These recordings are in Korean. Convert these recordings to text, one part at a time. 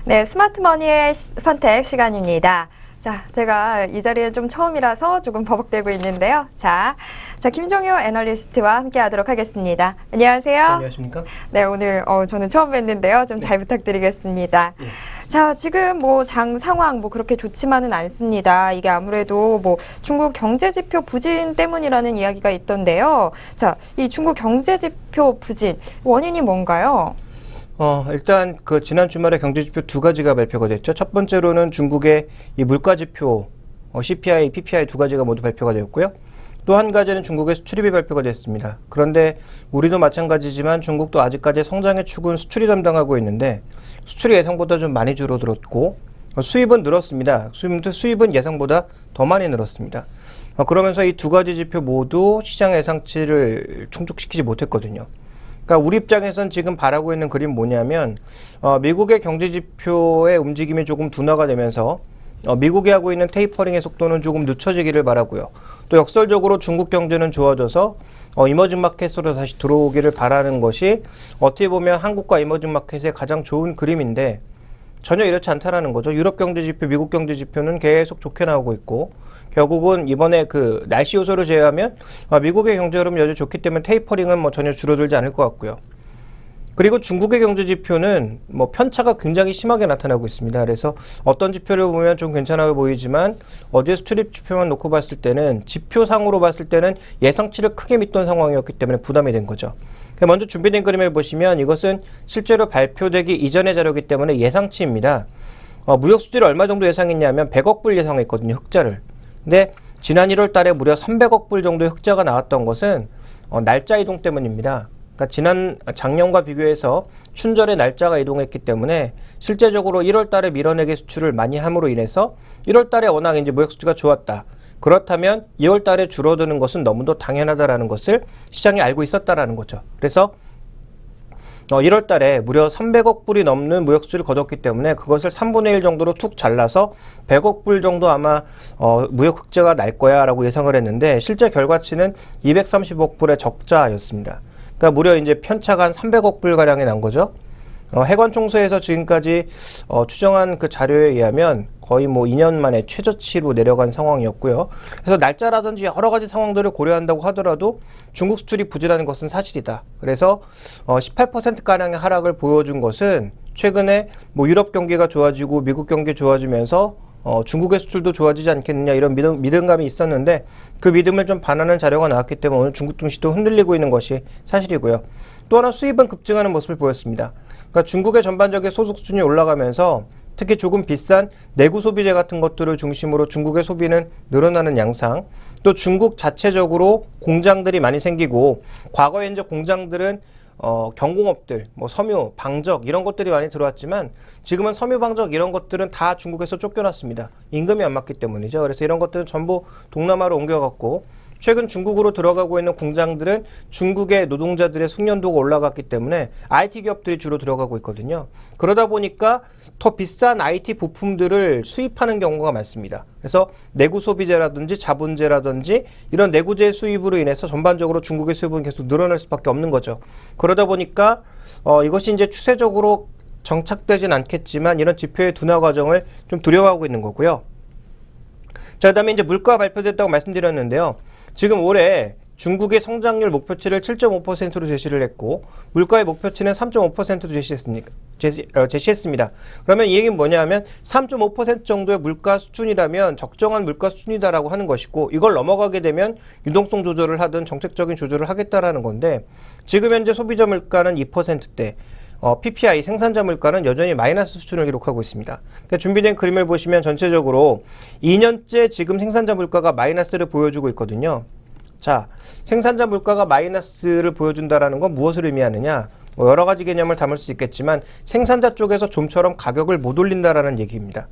네, 스마트머니의 선택 시간입니다. 자, 제가 이 자리에 좀 처음이라서 조금 버벅대고 있는데요. 자, 김종효 애널리스트와 함께 하도록 하겠습니다. 안녕하세요. 안녕하십니까? 네, 오늘 저는 처음 뵀는데요. 좀 잘 부탁드리겠습니다. 네. 자, 지금 뭐 장 상황 뭐 그렇게 좋지만은 않습니다. 이게 아무래도 뭐 중국 경제지표 부진 때문이라는 이야기가 있던데요. 자, 이 중국 경제지표 부진 원인이 뭔가요? 일단 그 지난 주말에 경제지표 두 가지가 발표가 됐죠. 첫 번째로는 중국의 이 물가지표 CPI, PPI 두 가지가 모두 발표가 되었고요. 또 한 가지는 중국의 수출입이 발표가 됐습니다. 그런데 우리도 마찬가지지만 중국도 아직까지 성장의 축은 수출이 담당하고 있는데 수출이 예상보다 좀 많이 줄어들었고 수입은 늘었습니다. 수입은 예상보다 더 많이 늘었습니다. 그러면서 이 두 가지 지표 모두 시장 예상치를 충족시키지 못했거든요. 그러니까 우리 입장에선 지금 바라고 있는 그림 뭐냐면 미국의 경제지표의 움직임이 조금 둔화가 되면서 미국이 하고 있는 테이퍼링의 속도는 조금 늦춰지기를 바라고요. 또 역설적으로 중국 경제는 좋아져서 이머징 마켓으로 다시 들어오기를 바라는 것이 어떻게 보면 한국과 이머징 마켓의 가장 좋은 그림인데 전혀 이렇지 않다라는 거죠. 유럽 경제지표, 미국 경제지표는 계속 좋게 나오고 있고 결국은 이번에 그 날씨 요소를 제외하면 미국의 경제 흐름이 여전히 좋기 때문에 테이퍼링은 뭐 전혀 줄어들지 않을 것 같고요. 그리고 중국의 경제 지표는 뭐 편차가 굉장히 심하게 나타나고 있습니다. 그래서 어떤 지표를 보면 좀 괜찮아 보이지만 어제 수출입 지표만 놓고 봤을 때는 지표상으로 봤을 때는 예상치를 크게 믿던 상황이었기 때문에 부담이 된 거죠. 먼저 준비된 그림을 보시면 이것은 실제로 발표되기 이전의 자료이기 때문에 예상치입니다. 무역 수지를 얼마 정도 예상했냐면 100억 불 예상했거든요. 흑자를. 근데 지난 1월 달에 무려 300억 불 정도의 흑자가 나왔던 것은 날짜 이동 때문입니다. 그러니까 작년과 비교해서 춘절에 날짜가 이동했기 때문에 실제적으로 1월 달에 밀어내기 수출을 많이 함으로 인해서 1월 달에 워낙 이제 무역 수지가 좋았다. 그렇다면 2월 달에 줄어드는 것은 너무도 당연하다라는 것을 시장이 알고 있었다라는 거죠. 그래서 1월 달에 무려 300억 불이 넘는 무역 수지를 거뒀기 때문에 그것을 3분의 1 정도로 툭 잘라서 100억 불 정도 아마 무역 흑자가 날 거야 라고 예상을 했는데 실제 결과치는 230억 불의 적자였습니다. 그러니까 무려 이제 편차가 한 300억 불 가량이 난 거죠. 해관총수에서 지금까지 추정한 그 자료에 의하면 거의 뭐 2년 만에 최저치로 내려간 상황이었고요. 그래서 날짜라든지 여러 가지 상황들을 고려한다고 하더라도 중국 수출이 부진하는 것은 사실이다. 그래서 18%가량의 하락을 보여준 것은 최근에 뭐 유럽 경기가 좋아지고 미국 경기 좋아지면서 중국의 수출도 좋아지지 않겠느냐 이런 믿음감이 있었는데 그 믿음을 좀 반하는 자료가 나왔기 때문에 오늘 중국 증시도 흔들리고 있는 것이 사실이고요. 또 하나 수입은 급증하는 모습을 보였습니다. 그러니까 중국의 전반적인 소득 수준이 올라가면서 특히 조금 비싼 내구 소비재 같은 것들을 중심으로 중국의 소비는 늘어나는 양상, 또 중국 자체적으로 공장들이 많이 생기고 과거에 이제 공장들은 경공업들, 뭐 섬유, 방적 이런 것들이 많이 들어왔지만 지금은 섬유, 방적 이런 것들은 다 중국에서 쫓겨났습니다. 임금이 안 맞기 때문이죠. 그래서 이런 것들은 전부 동남아로 옮겨갔고 최근 중국으로 들어가고 있는 공장들은 중국의 노동자들의 숙련도가 올라갔기 때문에 IT 기업들이 주로 들어가고 있거든요. 그러다 보니까 더 비싼 IT 부품들을 수입하는 경우가 많습니다. 그래서 내구 소비재라든지 자본재라든지 이런 내구재 수입으로 인해서 전반적으로 중국의 수입은 계속 늘어날 수밖에 없는 거죠. 그러다 보니까 이것이 이제 추세적으로 정착되진 않겠지만 이런 지표의 둔화 과정을 좀 두려워하고 있는 거고요. 자, 그다음에 이제 물가 발표됐다고 말씀드렸는데요. 지금 올해 중국의 성장률 목표치를 7.5%로 제시를 했고 물가의 목표치는 3.5%로 제시했습니다. 그러면 이 얘기는 뭐냐면 3.5% 정도의 물가 수준이라면 적정한 물가 수준이다라고 하는 것이고 이걸 넘어가게 되면 유동성 조절을 하든 정책적인 조절을 하겠다라는 건데 지금 현재 소비자 물가는 2%대 PPI 생산자 물가는 여전히 마이너스 수준을 기록하고 있습니다. 그러니까 준비된 그림을 보시면 전체적으로 2년째 지금 생산자 물가가 마이너스를 보여주고 있거든요. 자, 생산자 물가가 마이너스를 보여준다는 건 무엇을 의미하느냐? 뭐 여러 가지 개념을 담을 수 있겠지만 생산자 쪽에서 좀처럼 가격을 못 올린다라는 얘기입니다.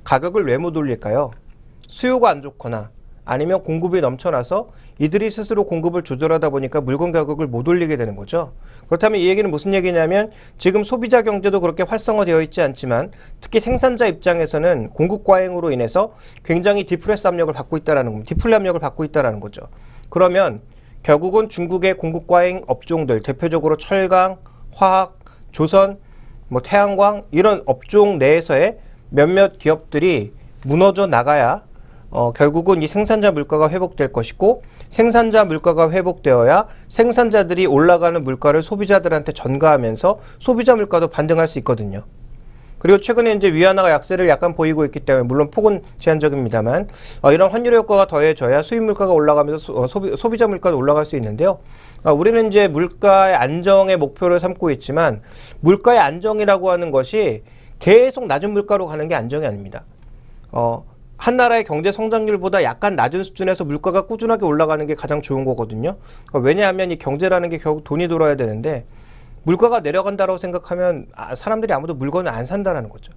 가격을 왜 못 올릴까요? 수요가 안 좋거나 아니면 공급이 넘쳐나서 이들이 스스로 공급을 조절하다 보니까 물건 가격을 못 올리게 되는 거죠. 그렇다면 이 얘기는 무슨 얘기냐면 지금 소비자 경제도 그렇게 활성화되어 있지 않지만 특히 생산자 입장에서는 공급 과잉으로 인해서 굉장히 디플레스 압력을 받고 있다라는 겁니다. 디플레 압력을 받고 있다라는 거죠. 그러면 결국은 중국의 공급 과잉 업종들 대표적으로 철강, 화학, 조선 뭐 태양광 이런 업종 내에서의 몇몇 기업들이 무너져 나가야 결국은 이 생산자 물가가 회복될 것이고 생산자 물가가 회복되어야 생산자들이 올라가는 물가를 소비자들한테 전가하면서 소비자 물가도 반등할 수 있거든요. 그리고 최근에 이제 위안화가 약세를 약간 보이고 있기 때문에 물론 폭은 제한적입니다만 이런 환율의 효과가 더해져야 수입 물가가 올라가면서 소비자 물가도 올라갈 수 있는데요. 우리는 이제 물가의 안정의 목표를 삼고 있지만 물가의 안정이라고 하는 것이 계속 낮은 물가로 가는 게 안정이 아닙니다. 한 나라의 경제 성장률보다 약간 낮은 수준에서 물가가 꾸준하게 올라가는 게 가장 좋은 거거든요. 왜냐하면 이 경제라는 게 결국 돈이 돌아야 되는데 물가가 내려간다고 생각하면 사람들이 아무도 물건을 안 산다는 거죠.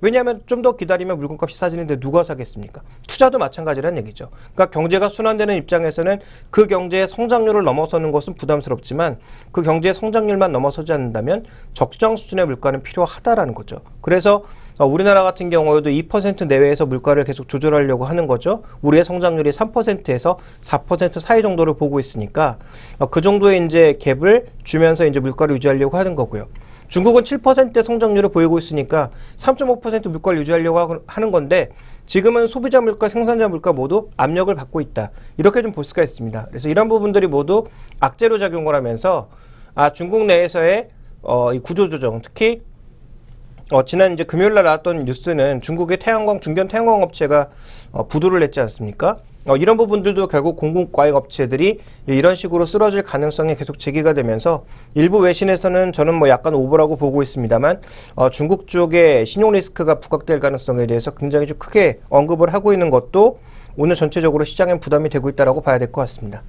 왜냐하면 좀 더 기다리면 물건값이 싸지는데 누가 사겠습니까? 투자도 마찬가지라는 얘기죠. 그러니까 경제가 순환되는 입장에서는 그 경제의 성장률을 넘어서는 것은 부담스럽지만 그 경제의 성장률만 넘어서지 않는다면 적정 수준의 물가는 필요하다라는 거죠. 그래서 우리나라 같은 경우에도 2% 내외에서 물가를 계속 조절하려고 하는 거죠. 우리의 성장률이 3%에서 4% 사이 정도를 보고 있으니까 그 정도의 이제 갭을 주면서 이제 물가를 유지하려고 하는 거고요. 중국은 7%의 성장률을 보이고 있으니까 3.5% 물가를 유지하려고 하는 건데 지금은 소비자 물가, 생산자 물가 모두 압력을 받고 있다. 이렇게 좀 볼 수가 있습니다. 그래서 이런 부분들이 모두 악재로 작용을 하면서 중국 내에서의 이 구조조정, 특히 지난 이제 금요일 날 나왔던 뉴스는 중국의 태양광, 중견 태양광 업체가 부도를 냈지 않습니까? 이런 부분들도 결국 공급과잉 업체들이 이런 식으로 쓰러질 가능성이 계속 제기가 되면서 일부 외신에서는 저는 뭐 약간 오버라고 보고 있습니다만 중국 쪽에 신용 리스크가 부각될 가능성에 대해서 굉장히 좀 크게 언급을 하고 있는 것도 오늘 전체적으로 시장에 부담이 되고 있다라고 봐야 될 것 같습니다.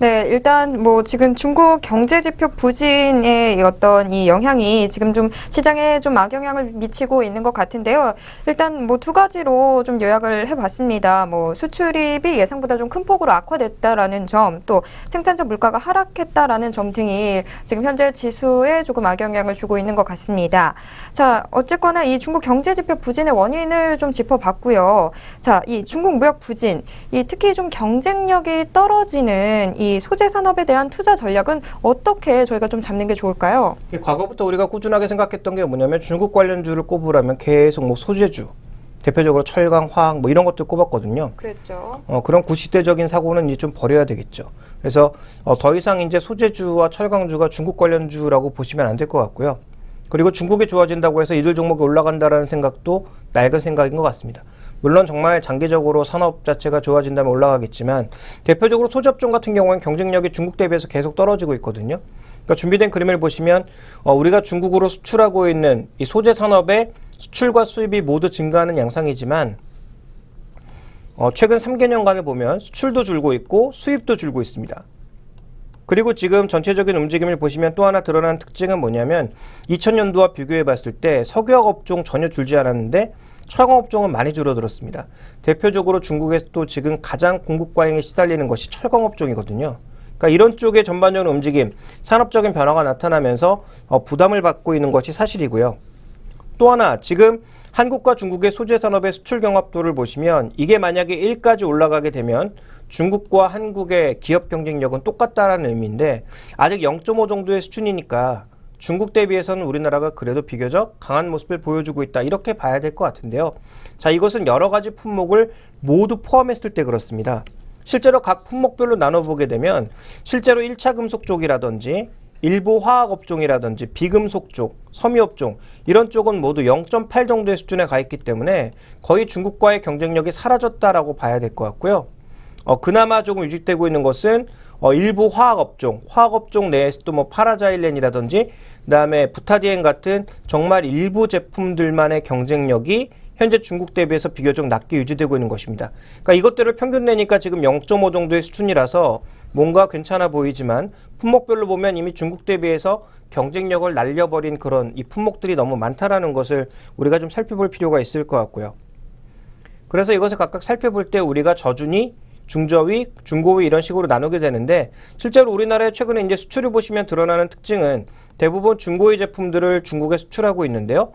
네, 일단 뭐 지금 중국 경제지표 부진의 어떤 이 영향이 지금 좀 시장에 좀 악영향을 미치고 있는 것 같은데요. 일단 뭐 두 가지로 좀 요약을 해봤습니다. 뭐 수출입이 예상보다 좀 큰 폭으로 악화됐다라는 점, 또 생산자 물가가 하락했다라는 점 등이 지금 현재 지수에 조금 악영향을 주고 있는 것 같습니다. 자, 어쨌거나 이 중국 경제지표 부진의 원인을 좀 짚어봤고요. 자, 이 중국 무역 부진, 이 특히 좀 경쟁력이 떨어지는 이 소재 산업에 대한 투자 전략은 어떻게 저희가 좀 잡는 게 좋을까요? 과거부터 우리가 꾸준하게 생각했던 게 뭐냐면 중국 관련주를 꼽으라면 계속 뭐 소재주, 대표적으로 철강, 화학 뭐 이런 것들 꼽았거든요. 그랬죠. 그런 구시대적인 사고는 이제 좀 버려야 되겠죠. 그래서 더 이상 이제 소재주와 철강주가 중국 관련주라고 보시면 안 될 것 같고요. 그리고 중국이 좋아진다고 해서 이들 종목이 올라간다라는 생각도 낡은 생각인 것 같습니다. 물론 정말 장기적으로 산업 자체가 좋아진다면 올라가겠지만 대표적으로 소재업종 같은 경우는 경쟁력이 중국 대비해서 계속 떨어지고 있거든요. 그러니까 준비된 그림을 보시면 우리가 중국으로 수출하고 있는 이 소재 산업의 수출과 수입이 모두 증가하는 양상이지만 최근 3개년간을 보면 수출도 줄고 있고 수입도 줄고 있습니다. 그리고 지금 전체적인 움직임을 보시면 또 하나 드러나는 특징은 뭐냐면 2000년도와 비교해 봤을 때 석유화학 업종 전혀 줄지 않았는데 철강 업종은 많이 줄어들었습니다. 대표적으로 중국에서 또 지금 가장 공급 과잉에 시달리는 것이 철강 업종이거든요. 그러니까 이런 쪽의 전반적인 움직임, 산업적인 변화가 나타나면서 부담을 받고 있는 것이 사실이고요. 또 하나 지금 한국과 중국의 소재 산업의 수출 경합도를 보시면 이게 만약에 1까지 올라가게 되면 중국과 한국의 기업 경쟁력은 똑같다라는 의미인데 아직 0.5 정도의 수준이니까 중국 대비해서는 우리나라가 그래도 비교적 강한 모습을 보여주고 있다. 이렇게 봐야 될 것 같은데요. 자, 이것은 여러 가지 품목을 모두 포함했을 때 그렇습니다. 실제로 각 품목별로 나눠보게 되면 실제로 1차 금속 쪽이라든지 일부 화학 업종이라든지 비금속 쪽, 섬유 업종 이런 쪽은 모두 0.8 정도의 수준에 가 있기 때문에 거의 중국과의 경쟁력이 사라졌다라고 봐야 될 것 같고요. 그나마 조금 유지되고 있는 것은 일부 화학 업종 내에서도 뭐 파라자일렌이라든지 그다음에 부타디엔 같은 정말 일부 제품들만의 경쟁력이 현재 중국 대비해서 비교적 낮게 유지되고 있는 것입니다. 그러니까 이것들을 평균 내니까 지금 0.5 정도의 수준이라서 뭔가 괜찮아 보이지만 품목별로 보면 이미 중국 대비해서 경쟁력을 날려버린 그런 이 품목들이 너무 많다라는 것을 우리가 좀 살펴볼 필요가 있을 것 같고요. 그래서 이것을 각각 살펴볼 때 우리가 저준위, 중저위, 중고위 이런 식으로 나누게 되는데 실제로 우리나라의 최근에 이제 수출을 보시면 드러나는 특징은 대부분 중고위 제품들을 중국에 수출하고 있는데요.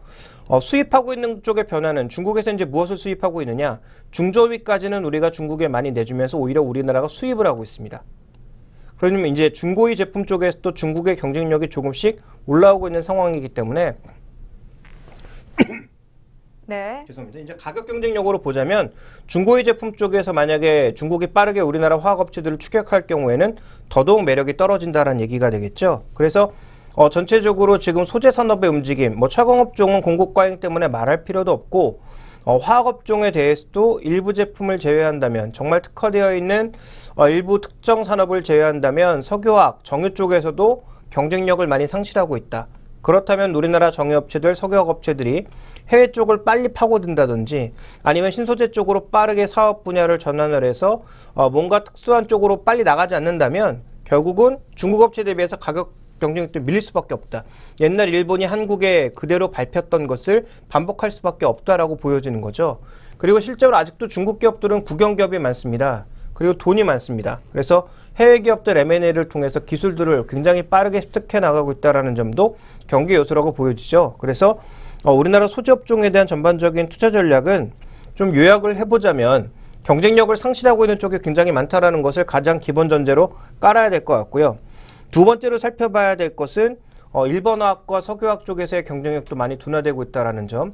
수입하고 있는 쪽의 변화는 중국에서 이제 무엇을 수입하고 있느냐? 중저위까지는 우리가 중국에 많이 내주면서 오히려 우리나라가 수입을 하고 있습니다. 그러면 이제 중고위 제품 쪽에서도 중국의 경쟁력이 조금씩 올라오고 있는 상황이기 때문에 네. 죄송합니다. 이제 가격 경쟁력으로 보자면 중고위 제품 쪽에서 만약에 중국이 빠르게 우리나라 화학업체들을 추격할 경우에는 더더욱 매력이 떨어진다는 얘기가 되겠죠. 그래서 전체적으로 지금 소재 산업의 움직임, 뭐 철강업종은 공급 과잉 때문에 말할 필요도 없고 화학업종에 대해서도 일부 제품을 제외한다면 정말 특화되어 있는 일부 특정 산업을 제외한다면 석유화학, 정유 쪽에서도 경쟁력을 많이 상실하고 있다. 그렇다면 우리나라 정유업체들, 석유화학업체들이 해외 쪽을 빨리 파고든다든지 아니면 신소재 쪽으로 빠르게 사업 분야를 전환을 해서 뭔가 특수한 쪽으로 빨리 나가지 않는다면 결국은 중국 업체 대비해서 가격 경쟁력도 밀릴 수밖에 없다. 옛날 일본이 한국에 그대로 밟혔던 것을 반복할 수밖에 없다라고 보여지는 거죠. 그리고 실제로 아직도 중국 기업들은 국영기업이 많습니다. 그리고 돈이 많습니다. 그래서 해외 기업들 M&A를 통해서 기술들을 굉장히 빠르게 습득해 나가고 있다는 점도 경기 요소라고 보여지죠. 그래서 우리나라 소재업종에 대한 전반적인 투자 전략은 좀 요약을 해보자면 경쟁력을 상실하고 있는 쪽이 굉장히 많다는 것을 가장 기본 전제로 깔아야 될 것 같고요. 두 번째로 살펴봐야 될 것은 일본화학과 석유화학 쪽에서의 경쟁력도 많이 둔화되고 있다는 점.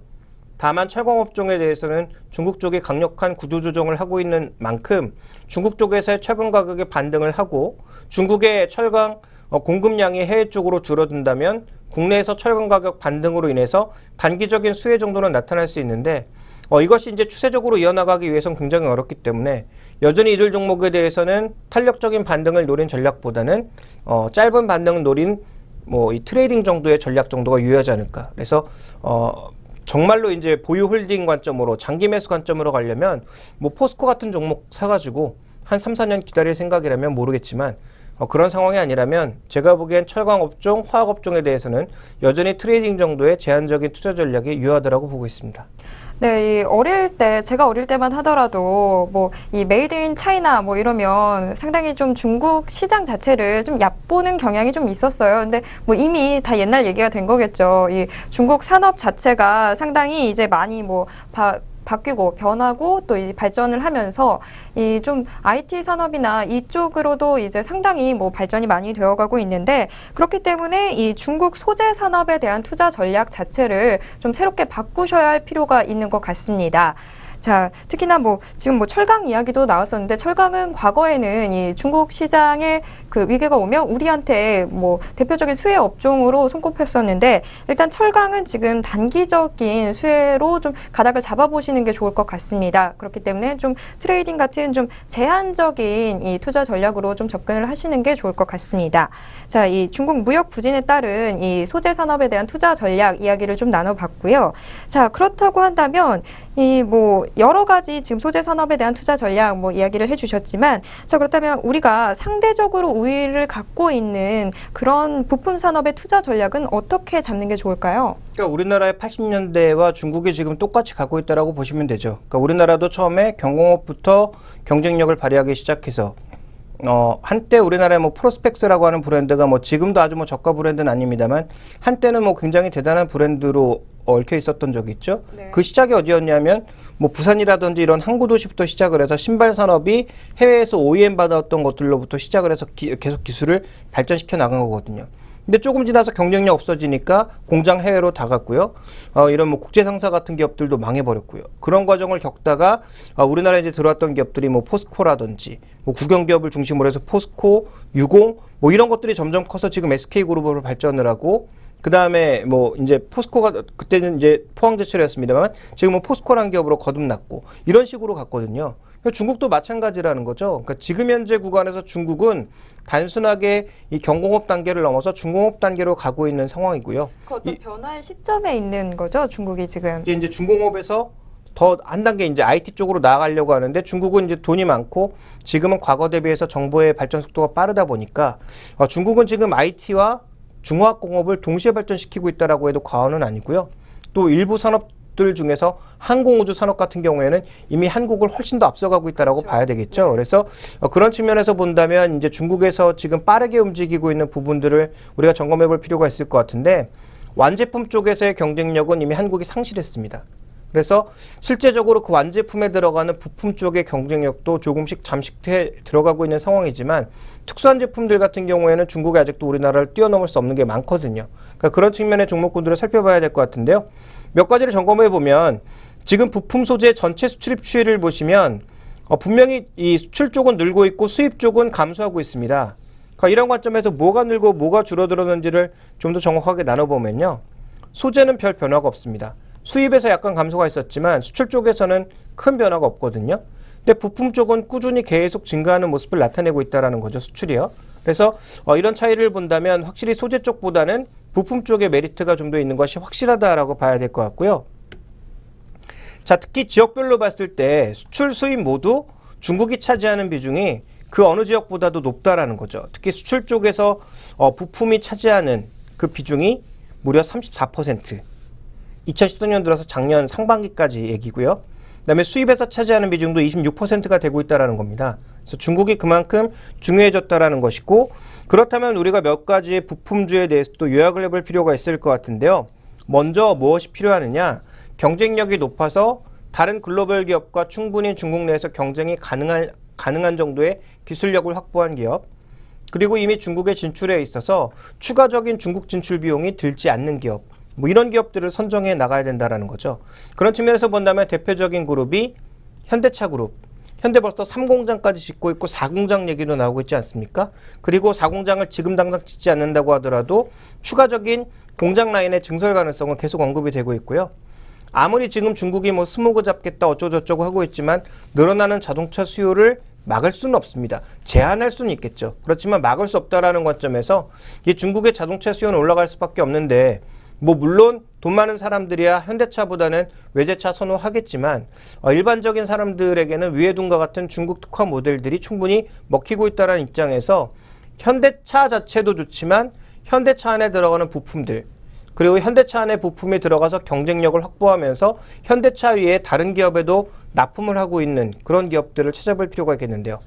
다만 철강업종에 대해서는 중국 쪽이 강력한 구조조정을 하고 있는 만큼 중국 쪽에서의 철강 가격의 반등을 하고 중국의 철강 공급량이 해외 쪽으로 줄어든다면 국내에서 철강 가격 반등으로 인해서 단기적인 수혜 정도는 나타날 수 있는데 이것이 이제 추세적으로 이어나가기 위해서는 굉장히 어렵기 때문에 여전히 이들 종목에 대해서는 탄력적인 반등을 노린 전략보다는 짧은 반등을 노린 이 트레이딩 정도의 전략 정도가 유효하지 않을까. 그래서 정말로 이제 보유 홀딩 관점으로 장기 매수 관점으로 가려면 포스코 같은 종목 사가지고 한 3, 4년 기다릴 생각이라면 모르겠지만 그런 상황이 아니라면 제가 보기엔 철강업종, 화학업종에 대해서는 여전히 트레이딩 정도의 제한적인 투자 전략이 유효하다고 보고 있습니다. 네, 제가 어릴 때만 하더라도, 이 메이드 인 차이나 이러면 상당히 좀 중국 시장 자체를 좀 얕보는 경향이 좀 있었어요. 근데 이미 다 옛날 얘기가 된 거겠죠. 이 중국 산업 자체가 상당히 이제 많이 바뀌고 변하고 또 이 발전을 하면서 이 좀 IT 산업이나 이쪽으로도 이제 상당히 발전이 많이 되어가고 있는데 그렇기 때문에 이 중국 소재 산업에 대한 투자 전략 자체를 좀 새롭게 바꾸셔야 할 필요가 있는 것 같습니다. 자, 특히나 지금 철강 이야기도 나왔었는데 철강은 과거에는 이 중국 시장에 그 위기가 오면 우리한테 대표적인 수혜 업종으로 손꼽혔었는데 일단 철강은 지금 단기적인 수혜로 좀 가닥을 잡아보시는 게 좋을 것 같습니다. 그렇기 때문에 좀 트레이딩 같은 좀 제한적인 이 투자 전략으로 좀 접근을 하시는 게 좋을 것 같습니다. 자, 이 중국 무역 부진에 따른 이 소재 산업에 대한 투자 전략 이야기를 좀 나눠봤고요. 자, 그렇다고 한다면 이 여러 가지 지금 소재 산업에 대한 투자 전략 이야기를 해주셨지만 자, 그렇다면 우리가 상대적으로 우위를 갖고 있는 그런 부품 산업의 투자 전략은 어떻게 잡는 게 좋을까요? 그러니까 우리나라의 80년대와 중국이 지금 똑같이 가고 있다라고 보시면 되죠. 그러니까 우리나라도 처음에 경공업부터 경쟁력을 발휘하기 시작해서 한때 우리나라의 프로스펙스라고 하는 브랜드가 지금도 아주 저가 브랜드는 아닙니다만 한때는 굉장히 대단한 브랜드로 얽혀 있었던 적이 있죠. 네. 그 시작이 어디였냐면 부산이라든지 이런 항구 도시부터 시작을 해서 신발 산업이 해외에서 OEM 받았던 것들로부터 시작을 해서 계속 기술을 발전시켜 나간 거거든요. 근데 조금 지나서 경쟁력 없어지니까 공장 해외로 다 갔고요. 이런 국제 상사 같은 기업들도 망해버렸고요. 그런 과정을 겪다가 우리나라에 이제 들어왔던 기업들이 포스코라든지 국영 기업을 중심으로 해서 포스코, 유공 이런 것들이 점점 커서 지금 SK그룹으로 발전을 하고 그 다음에 이제 포스코가 그때는 이제 포항제철이었습니다만 지금은 포스코라는 기업으로 거듭났고 이런 식으로 갔거든요. 중국도 마찬가지라는 거죠. 그러니까 지금 현재 구간에서 중국은 단순하게 이 경공업 단계를 넘어서 중공업 단계로 가고 있는 상황이고요. 그 어떤 변화의 시점에 있는 거죠, 중국이 지금. 이제 중공업에서 더 한 단계 이제 IT 쪽으로 나아가려고 하는데 중국은 이제 돈이 많고 지금은 과거 대비해서 정보의 발전 속도가 빠르다 보니까 중국은 지금 IT와 중화학공업을 동시에 발전시키고 있다라고 해도 과언은 아니고요. 또 일부 산업들 중에서 항공우주 산업 같은 경우에는 이미 한국을 훨씬 더 앞서가고 있다라고 봐야 되겠죠. 네. 그래서 그런 측면에서 본다면 이제 중국에서 지금 빠르게 움직이고 있는 부분들을 우리가 점검해 볼 필요가 있을 것 같은데 완제품 쪽에서의 경쟁력은 이미 한국이 상실했습니다. 그래서 실제적으로 그 완제품에 들어가는 부품 쪽의 경쟁력도 조금씩 잠식해 들어가고 있는 상황이지만 특수한 제품들 같은 경우에는 중국이 아직도 우리나라를 뛰어넘을 수 없는 게 많거든요. 그러니까 그런 측면의 종목군들을 살펴봐야 될 것 같은데요. 몇 가지를 점검해 보면 지금 부품 소재 전체 수출입 추이를 보시면 분명히 이 수출 쪽은 늘고 있고 수입 쪽은 감소하고 있습니다. 그러니까 이런 관점에서 뭐가 늘고 뭐가 줄어들었는지를 좀 더 정확하게 나눠보면요. 소재는 별 변화가 없습니다. 수입에서 약간 감소가 있었지만 수출 쪽에서는 큰 변화가 없거든요. 근데 부품 쪽은 꾸준히 계속 증가하는 모습을 나타내고 있다는 거죠. 수출이요. 그래서 이런 차이를 본다면 확실히 소재 쪽보다는 부품 쪽의 메리트가 좀 더 있는 것이 확실하다라고 봐야 될 것 같고요. 자, 특히 지역별로 봤을 때 수출, 수입 모두 중국이 차지하는 비중이 그 어느 지역보다도 높다라는 거죠. 특히 수출 쪽에서 부품이 차지하는 그 비중이 무려 34%. 2014년 들어서 작년 상반기까지 얘기고요. 그다음에 수입에서 차지하는 비중도 26%가 되고 있다는 겁니다. 그래서 중국이 그만큼 중요해졌다는 것이고, 그렇다면 우리가 몇 가지 부품주에 대해서 또 요약을 해볼 필요가 있을 것 같은데요. 먼저 무엇이 필요하느냐? 경쟁력이 높아서 다른 글로벌 기업과 충분히 중국 내에서 경쟁이 가능한 정도의 기술력을 확보한 기업, 그리고 이미 중국에 진출해 있어서 추가적인 중국 진출 비용이 들지 않는 기업, 뭐 이런 기업들을 선정해 나가야 된다는 거죠. 그런 측면에서 본다면 대표적인 그룹이 현대차 그룹. 현대 벌써 3공장까지 짓고 있고 4공장 얘기도 나오고 있지 않습니까? 그리고 4공장을 지금 당장 짓지 않는다고 하더라도 추가적인 공장 라인의 증설 가능성은 계속 언급이 되고 있고요. 아무리 지금 중국이 뭐 스모그 잡겠다 어쩌고저쩌고 하고 있지만 늘어나는 자동차 수요를 막을 수는 없습니다. 제한할 수는 있겠죠. 그렇지만 막을 수 없다라는 관점에서 이 중국의 자동차 수요는 올라갈 수밖에 없는데, 뭐 물론 돈 많은 사람들이야 현대차보다는 외제차 선호하겠지만 일반적인 사람들에게는 위에 둔과 같은 중국 특화 모델들이 충분히 먹히고 있다는 입장에서 현대차 자체도 좋지만 현대차 안에 들어가는 부품들, 그리고 현대차 안에 부품이 들어가서 경쟁력을 확보하면서 현대차 위에 다른 기업에도 납품을 하고 있는 그런 기업들을 찾아볼 필요가 있겠는데요.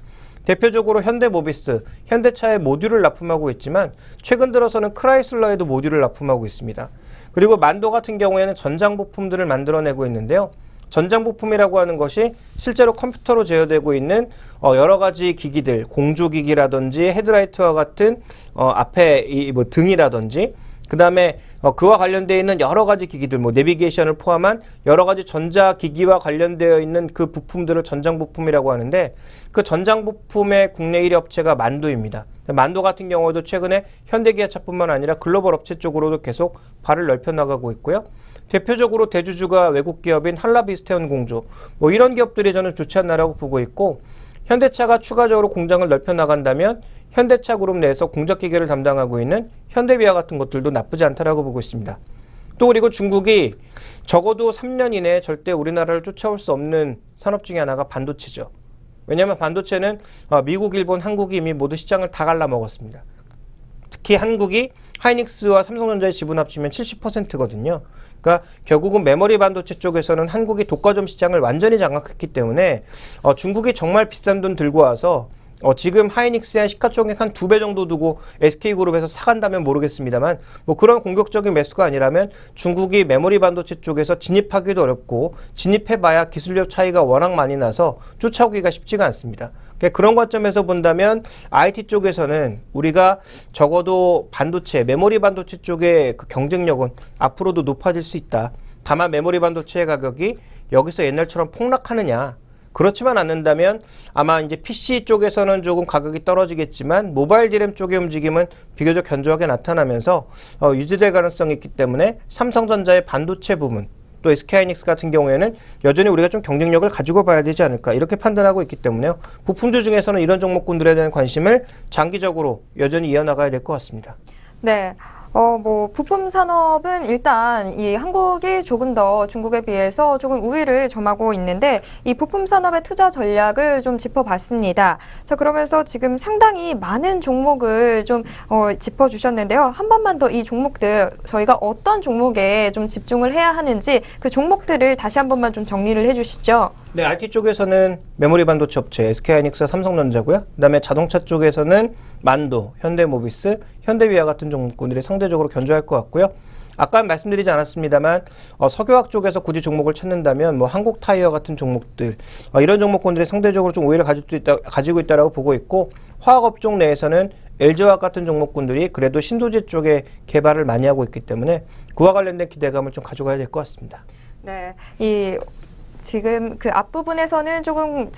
대표적으로 현대모비스, 현대차에 모듈을 납품하고 있지만 최근 들어서는 크라이슬러에도 모듈을 납품하고 있습니다. 그리고 만도 같은 경우에는 전장 부품들을 만들어내고 있는데요. 전장 부품이라고 하는 것이 실제로 컴퓨터로 제어되고 있는 여러 가지 기기들, 공조기기라든지 헤드라이트와 같은 앞에 뭐 등이라든지, 그 다음에 그와 관련되어 있는 여러 가지 기기들, 뭐 내비게이션을 포함한 여러 가지 전자기기와 관련되어 있는 그 부품들을 전장 부품이라고 하는데, 그 전장 부품의 국내 1위 업체가 만도입니다. 만도 같은 경우도 최근에 현대기아차뿐만 아니라 글로벌 업체 쪽으로도 계속 발을 넓혀 나가고 있고요. 대표적으로 대주주가 외국 기업인 한라비스테온 공조, 뭐 이런 기업들이 저는 좋지 않나라고 보고 있고, 현대차가 추가적으로 공장을 넓혀 나간다면 현대차 그룹 내에서 공작기계를 담당하고 있는 현대비아 같은 것들도 나쁘지 않다라고 보고 있습니다. 또 그리고 중국이 적어도 3년 이내에 절대 우리나라를 쫓아올 수 없는 산업 중에 하나가 반도체죠. 왜냐하면 반도체는 미국, 일본, 한국이 이미 모두 시장을 다 갈라먹었습니다. 특히 한국이 하이닉스와 삼성전자의 지분 합치면 70%거든요. 그러니까 결국은 메모리 반도체 쪽에서는 한국이 독과점 시장을 완전히 장악했기 때문에 중국이 정말 비싼 돈 들고 와서 지금 하이닉스의 시가총액 한 2배 정도 두고 SK그룹에서 사간다면 모르겠습니다만, 뭐 그런 공격적인 매수가 아니라면 중국이 메모리 반도체 쪽에서 진입하기도 어렵고, 진입해봐야 기술력 차이가 워낙 많이 나서 쫓아오기가 쉽지가 않습니다. 그런 관점에서 본다면 IT 쪽에서는 우리가 적어도 반도체, 메모리 반도체 쪽의 그 경쟁력은 앞으로도 높아질 수 있다. 다만 메모리 반도체의 가격이 여기서 옛날처럼 폭락하느냐, 그렇지만 않는다면 아마 이제 PC 쪽에서는 조금 가격이 떨어지겠지만 모바일 디램 쪽의 움직임은 비교적 견조하게 나타나면서 유지될 가능성이 있기 때문에 삼성전자의 반도체 부분, 또 SK하이닉스 같은 경우에는 여전히 우리가 좀 경쟁력을 가지고 봐야 되지 않을까, 이렇게 판단하고 있기 때문에요. 부품주 중에서는 이런 종목군들에 대한 관심을 장기적으로 여전히 이어나가야 될 것 같습니다. 네. 뭐 부품 산업은 일단 이 한국이 조금 더 중국에 비해서 조금 우위를 점하고 있는데, 이 부품 산업의 투자 전략을 좀 짚어봤습니다. 자, 그러면서 지금 상당히 많은 종목을 좀 짚어주셨는데요. 한 번만 더 이 종목들, 저희가 어떤 종목에 좀 집중을 해야 하는지 그 종목들을 다시 한 번만 좀 정리를 해주시죠. 네, IT 쪽에서는 메모리 반도체 업체 SK하이닉스와 삼성전자고요. 그다음에 자동차 쪽에서는 만도, 현대모비스, 현대비아 같은 종목군들이 상대적으로 견조할 것 같고요. 아까 말씀드리지 않았습니다만 석유화학 쪽에서 굳이 종목을 찾는다면 뭐 한국타이어 같은 종목들, 이런 종목군들이 상대적으로 좀 우위를 가지고 있다라고 보고 있고, 화학업종 내에서는 LG화학 같은 종목군들이 그래도 신소재 쪽에 개발을 많이 하고 있기 때문에 그와 관련된 기대감을 좀 가져가야 될 것 같습니다. 네, 지금 그 앞부분에서는 조금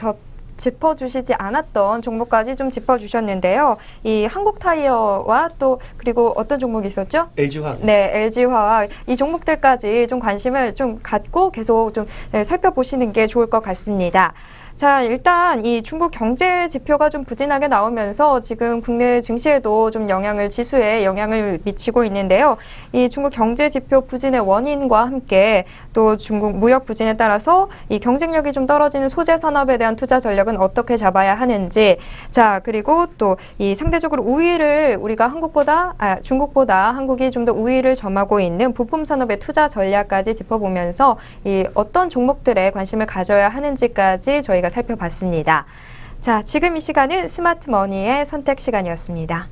짚어주시지 않았던 종목까지 좀 짚어주셨는데요. 이 한국타이어와 또 그리고 어떤 종목이 있었죠? LG화학. 네, LG화학 이 종목들까지 좀 관심을 좀 갖고 계속 좀 살펴보시는 게 좋을 것 같습니다. 자, 일단 이 중국 경제 지표가 좀 부진하게 나오면서 지금 국내 증시에도 좀 지수에 영향을 미치고 있는데요. 이 중국 경제 지표 부진의 원인과 함께 또 중국 무역 부진에 따라서 이 경쟁력이 좀 떨어지는 소재 산업에 대한 투자 전략은 어떻게 잡아야 하는지, 자, 그리고 또 이 상대적으로 우위를 우리가 중국보다 한국이 좀 더 우위를 점하고 있는 부품 산업의 투자 전략까지 짚어보면서 이 어떤 종목들에 관심을 가져야 하는지까지 저희가 살펴봤습니다. 자, 지금 이 시간은 스마트 머니의 선택 시간이었습니다.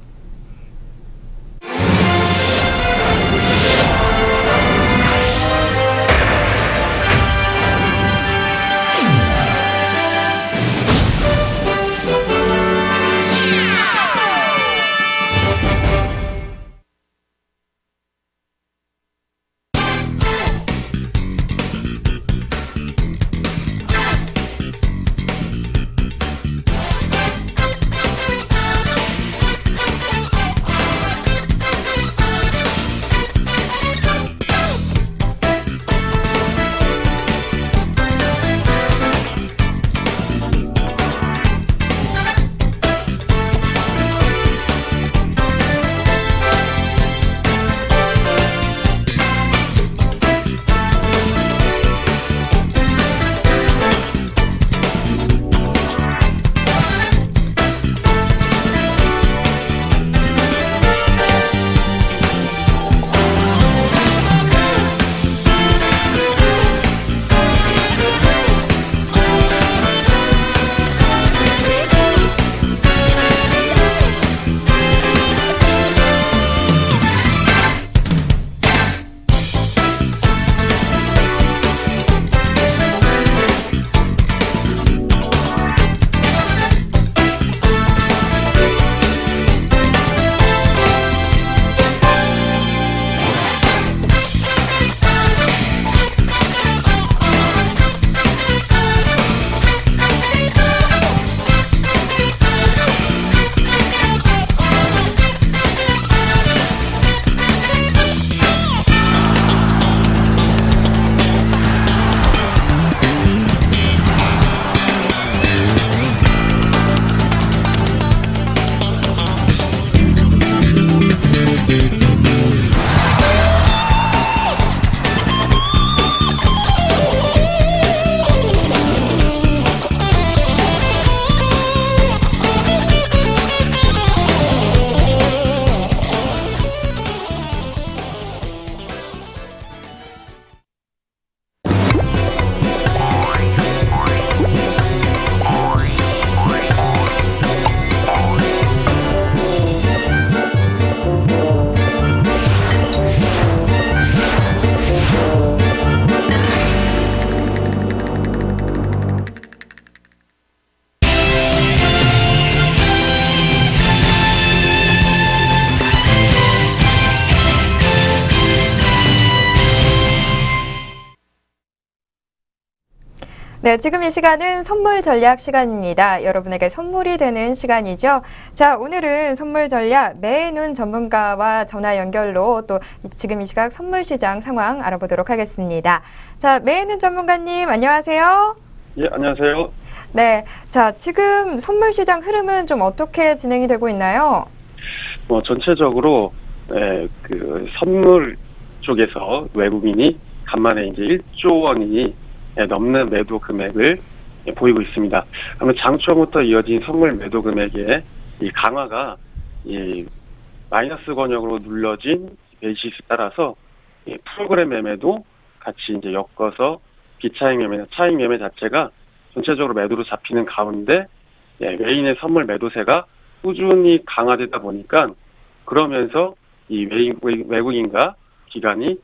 네, 지금 이 시간은 선물 전략 시간입니다. 여러분에게 선물이 되는 시간이죠. 자, 오늘은 선물 전략 매눈 전문가와 전화 연결로 또 지금 이 시각 선물 시장 상황 알아보도록 하겠습니다. 자, 매눈 전문가님 안녕하세요. 예, 안녕하세요. 네, 자, 지금 선물 시장 흐름은 좀 어떻게 진행이 되고 있나요? 전체적으로 그 선물 쪽에서 외국인이 간만에 이제 1조 원이 넘는 매도 금액을 보이고 있습니다. 아마 장 초부터 이어진 선물 매도 금액의 이 강화가 이 마이너스 권역으로 눌러진 베이시스 따라서 이 프로그램 매매도 같이 이제 엮어서 비차익 매매나 차익 매매 자체가 전체적으로 매도로 잡히는 가운데 외인의 선물 매도세가 꾸준히 강화되다 보니까 그러면서 이 외국인과 기관이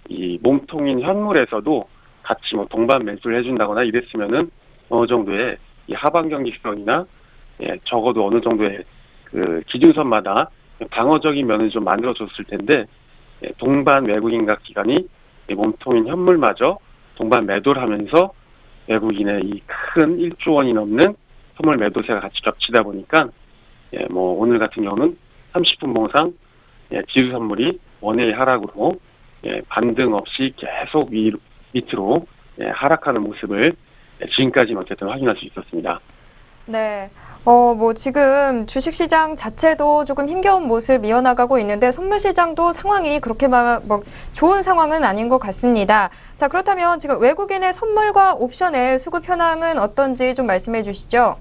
이 몸통인 현물에서도 같이 동반 매수를 해준다거나 이랬으면은 어느 정도의 이 하방 경직성이나 적어도 어느 정도의 그 그 기준선마다 방어적인 면을 좀 만들어줬을 텐데 동반 외국인과 기관이 몸통인 현물마저 동반 매도를 하면서 외국인의 이 큰 1조 원이 넘는 선물 매도세가 같이 겹치다 보니까 뭐 오늘 같은 경우는 30분 봉상 지수 선물이 원외의 하락으로 반등 없이 계속 밑으로 하락하는 모습을 지금까지는 어쨌든 확인할 수 있었습니다. 네. 뭐 지금 주식시장 자체도 조금 힘겨운 모습 이어나가고 있는데 선물시장도 상황이 그렇게 막 좋은 상황은 아닌 것 같습니다. 자, 그렇다면 지금 외국인의 선물과 옵션의 수급 현황은 어떤지 좀 말씀해 주시죠.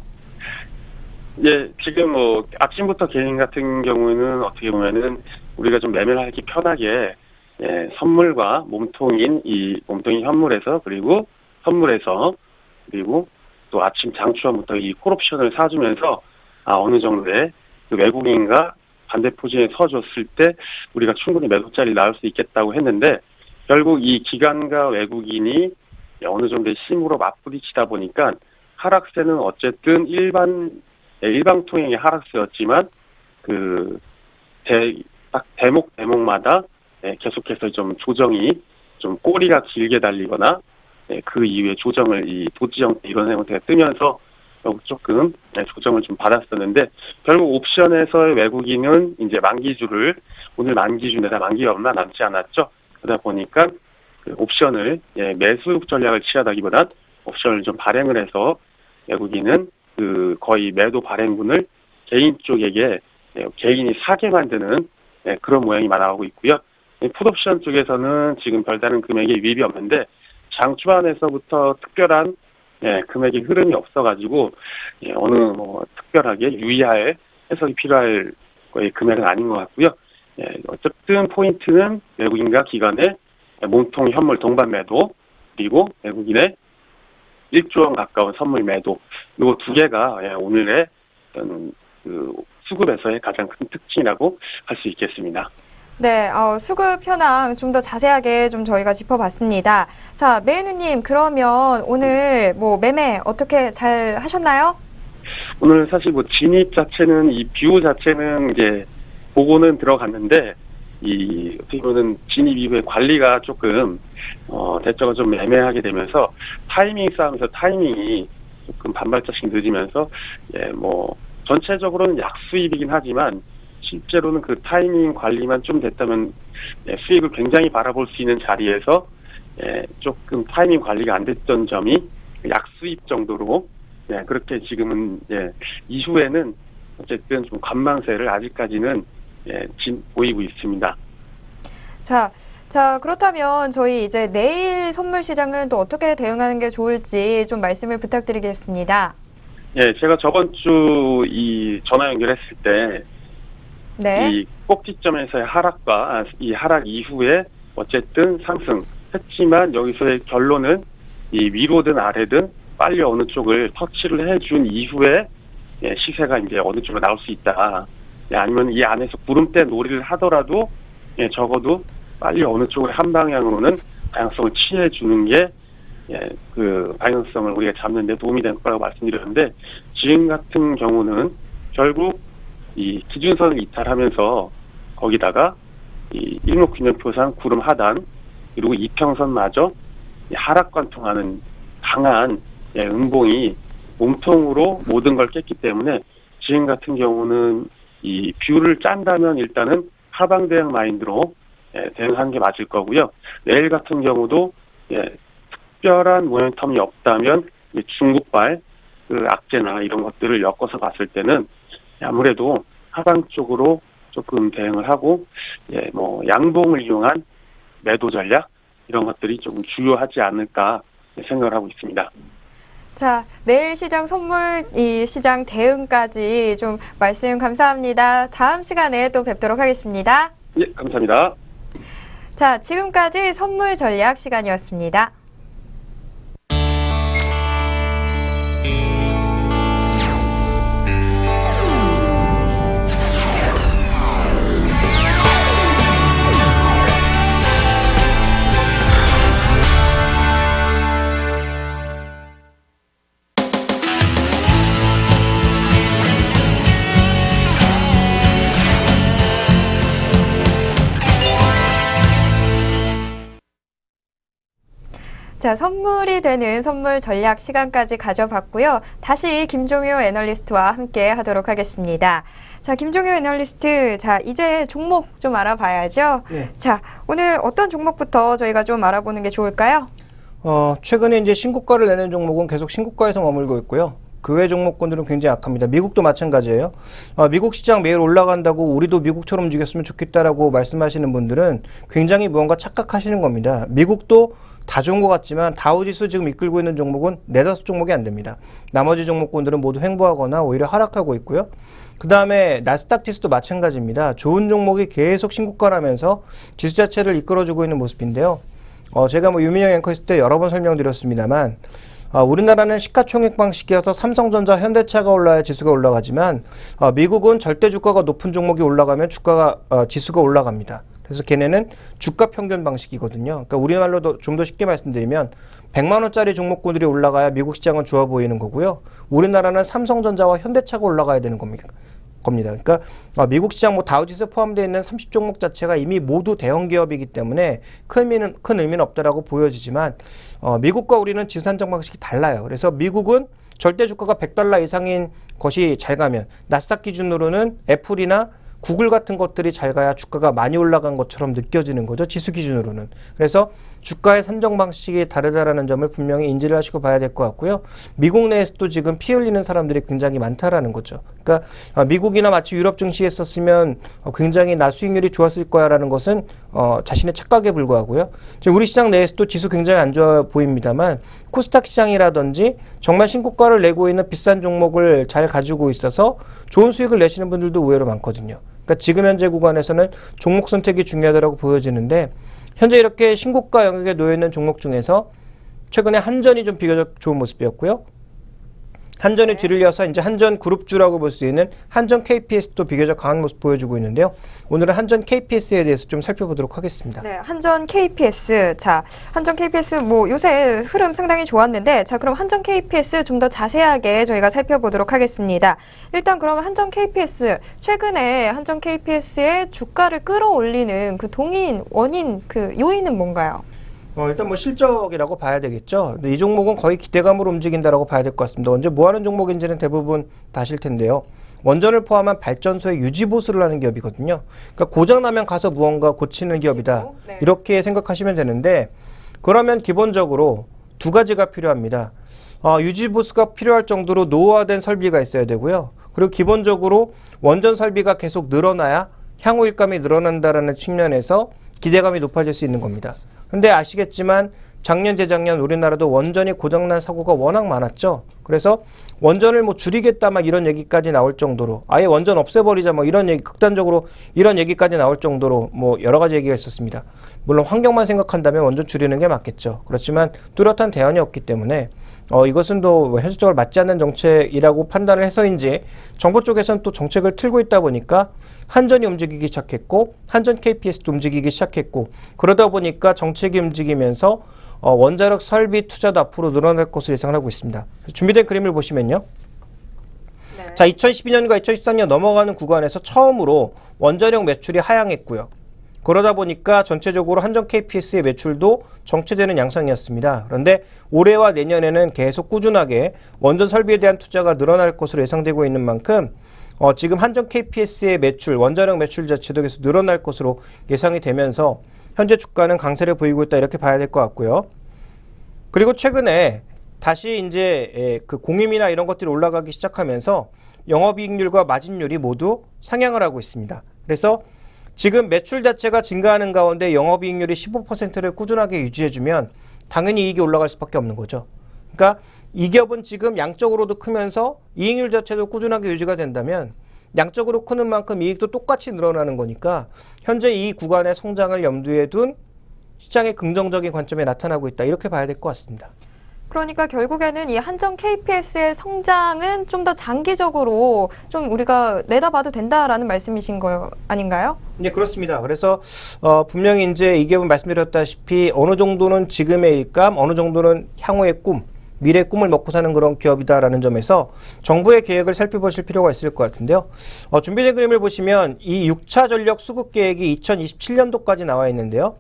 예, 지금 뭐 아침부터 개인 같은 경우는 어떻게 보면은 우리가 좀 매매를 하기 편하게 선물과 몸통인 현물에서 그리고 선물에서 그리고 또 아침 장초부터 이 콜옵션을 사주면서 어느 정도의 그 외국인과 반대 포진에 서줬을 때 우리가 충분히 매도자리를 나올 수 있겠다고 했는데 결국 이 기관과 외국인이 어느 정도의 힘으로 맞부딪히다 보니까 하락세는 어쨌든 일방통행의 하락세였지만 딱 대목마다 계속해서 좀 조정이 좀 꼬리가 길게 달리거나 그 이후에 조정을 이 도지 형태 이런 형태가 뜨면서 조금 조정을 좀 받았었는데 결국 옵션에서의 외국인은 이제 만기주를 오늘 만기주내다 만기가 얼마 남지 않았죠. 그러다 보니까 그 옵션을 매수 전략을 취하다기보단 옵션을 좀 발행을 해서 외국인은 그 거의 매도 발행분을 개인 쪽에게 개인이 사게 만드는 그런 모양이 나오고 있고요. 풋옵션 쪽에서는 지금 별다른 금액에 유입이 없는데 장초반에서부터 특별한 금액의 흐름이 없어가지고 어느 특별하게 유의할 해석이 필요할 거의 금액은 아닌 것 같고요. 어쨌든 포인트는 외국인과 기관의 몸통 현물 동반 매도 그리고 외국인의 1조 원 가까운 선물 매도 이 두 개가 오늘의 그 수급에서의 가장 큰 특징이라고 할 수 있겠습니다. 네, 수급 현황 좀 더 자세하게 좀 저희가 짚어봤습니다. 자, 매누님, 그러면 오늘 뭐 매매 어떻게 잘 하셨나요? 오늘 사실 뭐 진입 자체는 이 뷰 자체는 이제 보고는 들어갔는데 이 어떻게 보면 진입 이후에 관리가 조금 대처가 좀 애매하게 되면서 타이밍 싸움에서 타이밍이 조금 반발자씩 늦으면서 뭐 전체적으로는 약수입이긴 하지만 실제로는 그 타이밍 관리만 좀 됐다면 수익을 굉장히 바라볼 수 있는 자리에서 조금 타이밍 관리가 안 됐던 점이 약수입 정도로 그렇게 지금은 이후에는 어쨌든 좀 관망세를 아직까지는 보이고 있습니다. 자, 그렇다면 저희 이제 내일 선물 시장은 또 어떻게 대응하는 게 좋을지 좀 말씀을 부탁드리겠습니다. 제가 저번 주 이 전화 연결했을 때 이 꼭지점에서의 하락과 이 하락 이후에 어쨌든 상승했지만 여기서의 결론은 이 위로든 아래든 빨리 어느 쪽을 터치를 해준 이후에 시세가 이제 어느 쪽으로 나올 수 있다. 아니면 이 안에서 구름대 놀이를 하더라도 적어도 빨리 어느 쪽으로 한 방향으로는 방향성을 취해주는 게 그 방향성을 우리가 잡는 데 도움이 될 거라고 말씀드렸는데 지금 같은 경우는 결국 이 기준선을 이탈하면서 거기다가 이 일목균형표상 구름 하단 그리고 이평선마저 하락관통하는 강한 음봉이 몸통으로 모든 걸 깼기 때문에 지금 같은 경우는 이 뷰를 짠다면 일단은 하방 대응 마인드로 대응하는 게 맞을 거고요. 내일 같은 경우도 특별한 모멘텀이 없다면 중국발 그 악재나 이런 것들을 엮어서 봤을 때는 아무래도 하방 쪽으로 조금 대응을 하고 뭐 양봉을 이용한 매도 전략 이런 것들이 조금 주요하지 않을까 생각을 하고 있습니다. 자, 내일 시장 선물 이 시장 대응까지 좀 말씀 감사합니다. 다음 시간에 또 뵙도록 하겠습니다. 감사합니다. 자, 지금까지 선물 전략 시간이었습니다. 자, 선물이 되는 선물 전략 시간까지 가져봤고요. 다시 김종효 애널리스트와 함께 하도록 하겠습니다. 자, 김종효 애널리스트, 자, 이제 종목 좀 알아봐야죠. 네. 자, 오늘 어떤 종목부터 저희가 좀 알아보는 게 좋을까요? 최근에 이제 신고가를 내는 종목은 계속 신고가에서 머물고 있고요. 그 외 종목군들은 굉장히 약합니다. 미국도 마찬가지예요. 미국 시장 매일 올라간다고 우리도 미국처럼 움직였으면 좋겠다라고 말씀하시는 분들은 굉장히 무언가 착각하시는 겁니다. 미국도 다 좋은 것 같지만 다우지수 지금 이끌고 있는 종목은 4-5종목이 안 됩니다. 나머지 종목군들은 모두 횡보하거나 오히려 하락하고 있고요. 그 다음에 나스닥 지수도 마찬가지입니다. 좋은 종목이 계속 신고가라면서 지수 자체를 이끌어주고 있는 모습인데요. 제가 유민영 앵커 있을 때 여러 번 설명드렸습니다만 우리나라는 시가총액 방식이어서 삼성전자, 현대차가 올라야 지수가 올라가지만 미국은 절대 주가가 높은 종목이 올라가면 지수가 올라갑니다. 그래서 걔네는 주가 평균 방식이거든요. 그러니까 우리말로 좀 더 쉽게 말씀드리면 100만 원짜리 종목군들이 올라가야 미국 시장은 좋아 보이는 거고요. 우리나라는 삼성전자와 현대차가 올라가야 되는 겁니다. 그러니까 미국 시장 다우지수 포함되어 있는 30종목 자체가 이미 모두 대형 기업이기 때문에 큰 의미는 없다라고 보여지지만 미국과 우리는 지수 산정 방식이 달라요. 그래서 미국은 절대 주가가 $100 이상인 것이 잘 가면 나스닥 기준으로는 애플이나 구글 같은 것들이 잘 가야 주가가 많이 올라간 것처럼 느껴지는 거죠. 지수 기준으로는. 그래서 주가의 산정 방식이 다르다라는 점을 분명히 인지를 하시고 봐야 될 것 같고요. 미국 내에서도 지금 피 흘리는 사람들이 굉장히 많다라는 거죠. 그러니까 미국이나 마치 유럽 증시에 썼으면 굉장히 수익률이 좋았을 거야라는 것은 자신의 착각에 불과하고요. 지금 우리 시장 내에서도 지수 굉장히 안 좋아 보입니다만 코스닥 시장이라든지 정말 신고가를 내고 있는 비싼 종목을 잘 가지고 있어서 좋은 수익을 내시는 분들도 의외로 많거든요. 그러니까 지금 현재 구간에서는 종목 선택이 중요하다고 보여지는데 현재 이렇게 신고가 영역에 놓여있는 종목 중에서 최근에 한전이 좀 비교적 좋은 모습이었고요. 한전이 뒤를 이어서 이제 한전 그룹주라고 볼 수 있는 한전 KPS도 비교적 강한 모습 보여주고 있는데요. 오늘은 한전 KPS에 대해서 좀 살펴보도록 하겠습니다. 네, 한전 KPS. 자, 한전 KPS 요새 흐름 상당히 좋았는데, 자, 그럼 한전 KPS 좀 더 자세하게 저희가 살펴보도록 하겠습니다. 일단 그러면 한전 KPS, 최근에 한전 KPS의 주가를 끌어올리는 그 원인, 그 요인은 뭔가요? 일단 실적이라고 봐야 되겠죠. 근데 이 종목은 거의 기대감으로 움직인다라고 봐야 될 것 같습니다. 언제 뭐 하는 종목인지는 대부분 다 아실 텐데요. 원전을 포함한 발전소의 유지 보수를 하는 기업이거든요. 그러니까 고장 나면 가서 무언가 고치는 기업이다. 네. 이렇게 생각하시면 되는데 그러면 기본적으로 두 가지가 필요합니다. 유지 보수가 필요할 정도로 노후화된 설비가 있어야 되고요. 그리고 기본적으로 원전 설비가 계속 늘어나야 향후 일감이 늘어난다라는 측면에서 기대감이 높아질 수 있는 겁니다. 근데 아시겠지만 작년, 재작년 우리나라도 원전이 고장난 사고가 워낙 많았죠. 그래서 원전을 줄이겠다 이런 얘기까지 나올 정도로 아예 원전 없애버리자 이런 얘기, 극단적으로 이런 얘기까지 나올 정도로 여러 가지 얘기가 있었습니다. 물론 환경만 생각한다면 원전 줄이는 게 맞겠죠. 그렇지만 뚜렷한 대안이 없기 때문에 이것은 또 현실적으로 맞지 않는 정책이라고 판단을 해서인지 정부 쪽에서는 또 정책을 틀고 있다 보니까 한전이 움직이기 시작했고 한전 KPS도 움직이기 시작했고 그러다 보니까 정책이 움직이면서 원자력 설비 투자도 앞으로 늘어날 것으로 예상을 하고 있습니다. 준비된 그림을 보시면요. 네. 자, 2012년과 2013년 넘어가는 구간에서 처음으로 원자력 매출이 하향했고요. 그러다 보니까 전체적으로 한전 KPS의 매출도 정체되는 양상이었습니다. 그런데 올해와 내년에는 계속 꾸준하게 원전 설비에 대한 투자가 늘어날 것으로 예상되고 있는 만큼 지금 한전 KPS의 매출, 원자력 매출 자체도 계속 늘어날 것으로 예상이 되면서 현재 주가는 강세를 보이고 있다 이렇게 봐야 될 것 같고요. 그리고 최근에 다시 이제 그 공임이나 이런 것들이 올라가기 시작하면서 영업이익률과 마진율이 모두 상향을 하고 있습니다. 그래서 지금 매출 자체가 증가하는 가운데 영업이익률이 15%를 꾸준하게 유지해주면 당연히 이익이 올라갈 수밖에 없는 거죠. 그러니까 이 기업은 지금 양적으로도 크면서 이익률 자체도 꾸준하게 유지가 된다면 양적으로 크는 만큼 이익도 똑같이 늘어나는 거니까 현재 이 구간의 성장을 염두에 둔 시장의 긍정적인 관점에 나타나고 있다. 이렇게 봐야 될 것 같습니다. 그러니까 결국에는 이 한전 KPS의 성장은 좀 더 장기적으로 좀 우리가 내다봐도 된다라는 말씀이신 거 아닌가요? 네, 그렇습니다. 그래서 분명히 이제 이 기업은 말씀드렸다시피 어느 정도는 지금의 일감, 어느 정도는 향후의 꿈, 미래의 꿈을 먹고 사는 그런 기업이다라는 점에서 정부의 계획을 살펴보실 필요가 있을 것 같은데요. 준비된 그림을 보시면 이 6차 전력 수급 계획이 2027년도까지 나와 있는데요.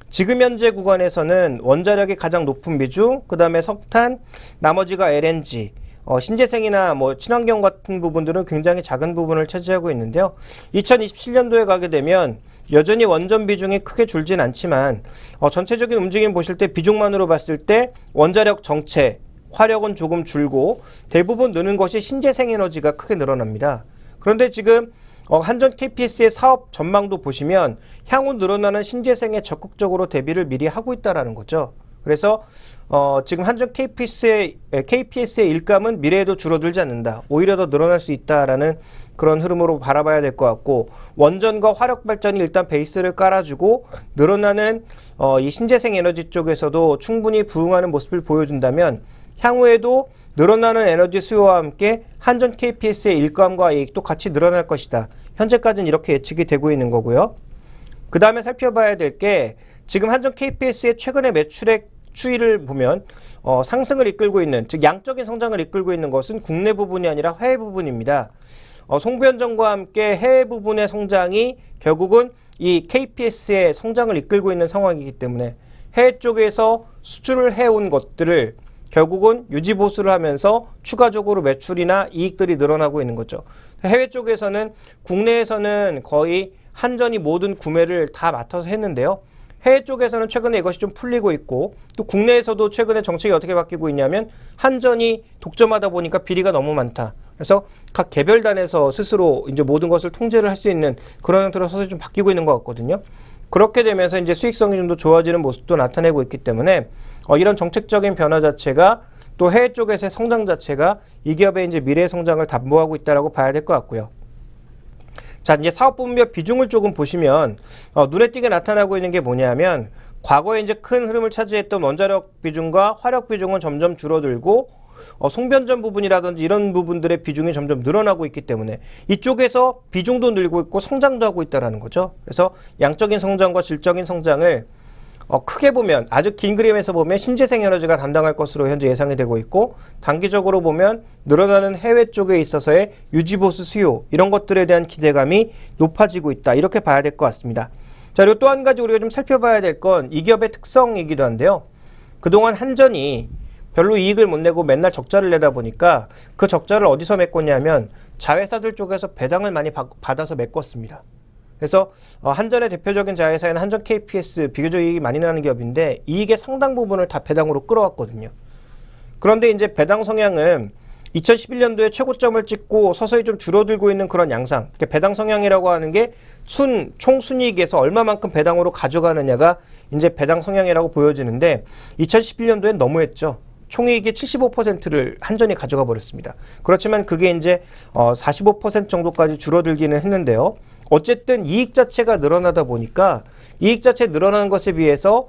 지금 현재 구간에서는 원자력이 가장 높은 비중, 그 다음에 석탄, 나머지가 LNG, 신재생이나 뭐 친환경 같은 부분들은 굉장히 작은 부분을 차지하고 있는데요. 2027년도에 가게 되면 여전히 원전 비중이 크게 줄진 않지만 전체적인 움직임 보실 때 비중만으로 봤을 때 원자력 정체, 화력은 조금 줄고 대부분 느는 것이 신재생 에너지가 크게 늘어납니다. 그런데 지금 한전 KPS의 사업 전망도 보시면 향후 늘어나는 신재생에 적극적으로 대비를 미리 하고 있다는 거죠. 그래서 지금 한전 KPS의 일감은 미래에도 줄어들지 않는다. 오히려 더 늘어날 수 있다라는 그런 흐름으로 바라봐야 될 것 같고, 원전과 화력 발전이 일단 베이스를 깔아주고 늘어나는 이 신재생 에너지 쪽에서도 충분히 부응하는 모습을 보여준다면 향후에도 늘어나는 에너지 수요와 함께 한전 KPS의 일감과 이익도 같이 늘어날 것이다. 현재까지는 이렇게 예측이 되고 있는 거고요. 그 다음에 살펴봐야 될 게 지금 한전 KPS의 최근의 매출액 추이를 보면 상승을 이끌고 있는, 즉 양적인 성장을 이끌고 있는 것은 국내 부분이 아니라 해외 부분입니다. 송부현정과 함께 해외 부분의 성장이 결국은 이 KPS의 성장을 이끌고 있는 상황이기 때문에 해외 쪽에서 수출을 해온 것들을 결국은 유지보수를 하면서 추가적으로 매출이나 이익들이 늘어나고 있는 거죠. 해외 쪽에서는 국내에서는 거의 한전이 모든 구매를 다 맡아서 했는데요. 해외 쪽에서는 최근에 이것이 좀 풀리고 있고, 또 국내에서도 최근에 정책이 어떻게 바뀌고 있냐면 한전이 독점하다 보니까 비리가 너무 많다. 그래서 각 개별단에서 스스로 이제 모든 것을 통제를 할 수 있는 그런 형태로 서서히 좀 바뀌고 있는 것 같거든요. 그렇게 되면서 이제 수익성이 좀 더 좋아지는 모습도 나타내고 있기 때문에 이런 정책적인 변화 자체가 또 해외 쪽에서의 성장 자체가 이 기업의 이제 미래 성장을 담보하고 있다라고 봐야 될 것 같고요. 자, 이제 사업 부분별 비중을 조금 보시면 눈에 띄게 나타나고 있는 게 뭐냐면 과거에 이제 큰 흐름을 차지했던 원자력 비중과 화력 비중은 점점 줄어들고 송변전 부분이라든지 이런 부분들의 비중이 점점 늘어나고 있기 때문에 이쪽에서 비중도 늘고 있고 성장도 하고 있다는 거죠. 그래서 양적인 성장과 질적인 성장을 크게 보면, 아주 긴 그림에서 보면 신재생 에너지가 담당할 것으로 현재 예상이 되고 있고, 단기적으로 보면 늘어나는 해외 쪽에 있어서의 유지보수 수요, 이런 것들에 대한 기대감이 높아지고 있다, 이렇게 봐야 될 것 같습니다. 자, 그리고 또 한 가지 우리가 좀 살펴봐야 될 건 이 기업의 특성이기도 한데요. 그동안 한전이 별로 이익을 못 내고 맨날 적자를 내다 보니까 그 적자를 어디서 메꿨냐면 자회사들 쪽에서 배당을 많이 받아서 메꿨습니다. 그래서 한전의 대표적인 자회사인 한전 KPS 비교적 이익이 많이 나는 기업인데 이익의 상당 부분을 다 배당으로 끌어왔거든요. 그런데 이제 배당 성향은 2011년도에 최고점을 찍고 서서히 좀 줄어들고 있는 그런 양상. 배당 성향이라고 하는 게 총 순이익에서 얼마만큼 배당으로 가져가느냐가 이제 배당 성향이라고 보여지는데 2011년도엔 너무했죠. 총이익의 75%를 한전이 가져가 버렸습니다. 그렇지만 그게 이제 45% 정도까지 줄어들기는 했는데요. 어쨌든 이익 자체가 늘어나다 보니까 이익 자체 늘어나는 것에 비해서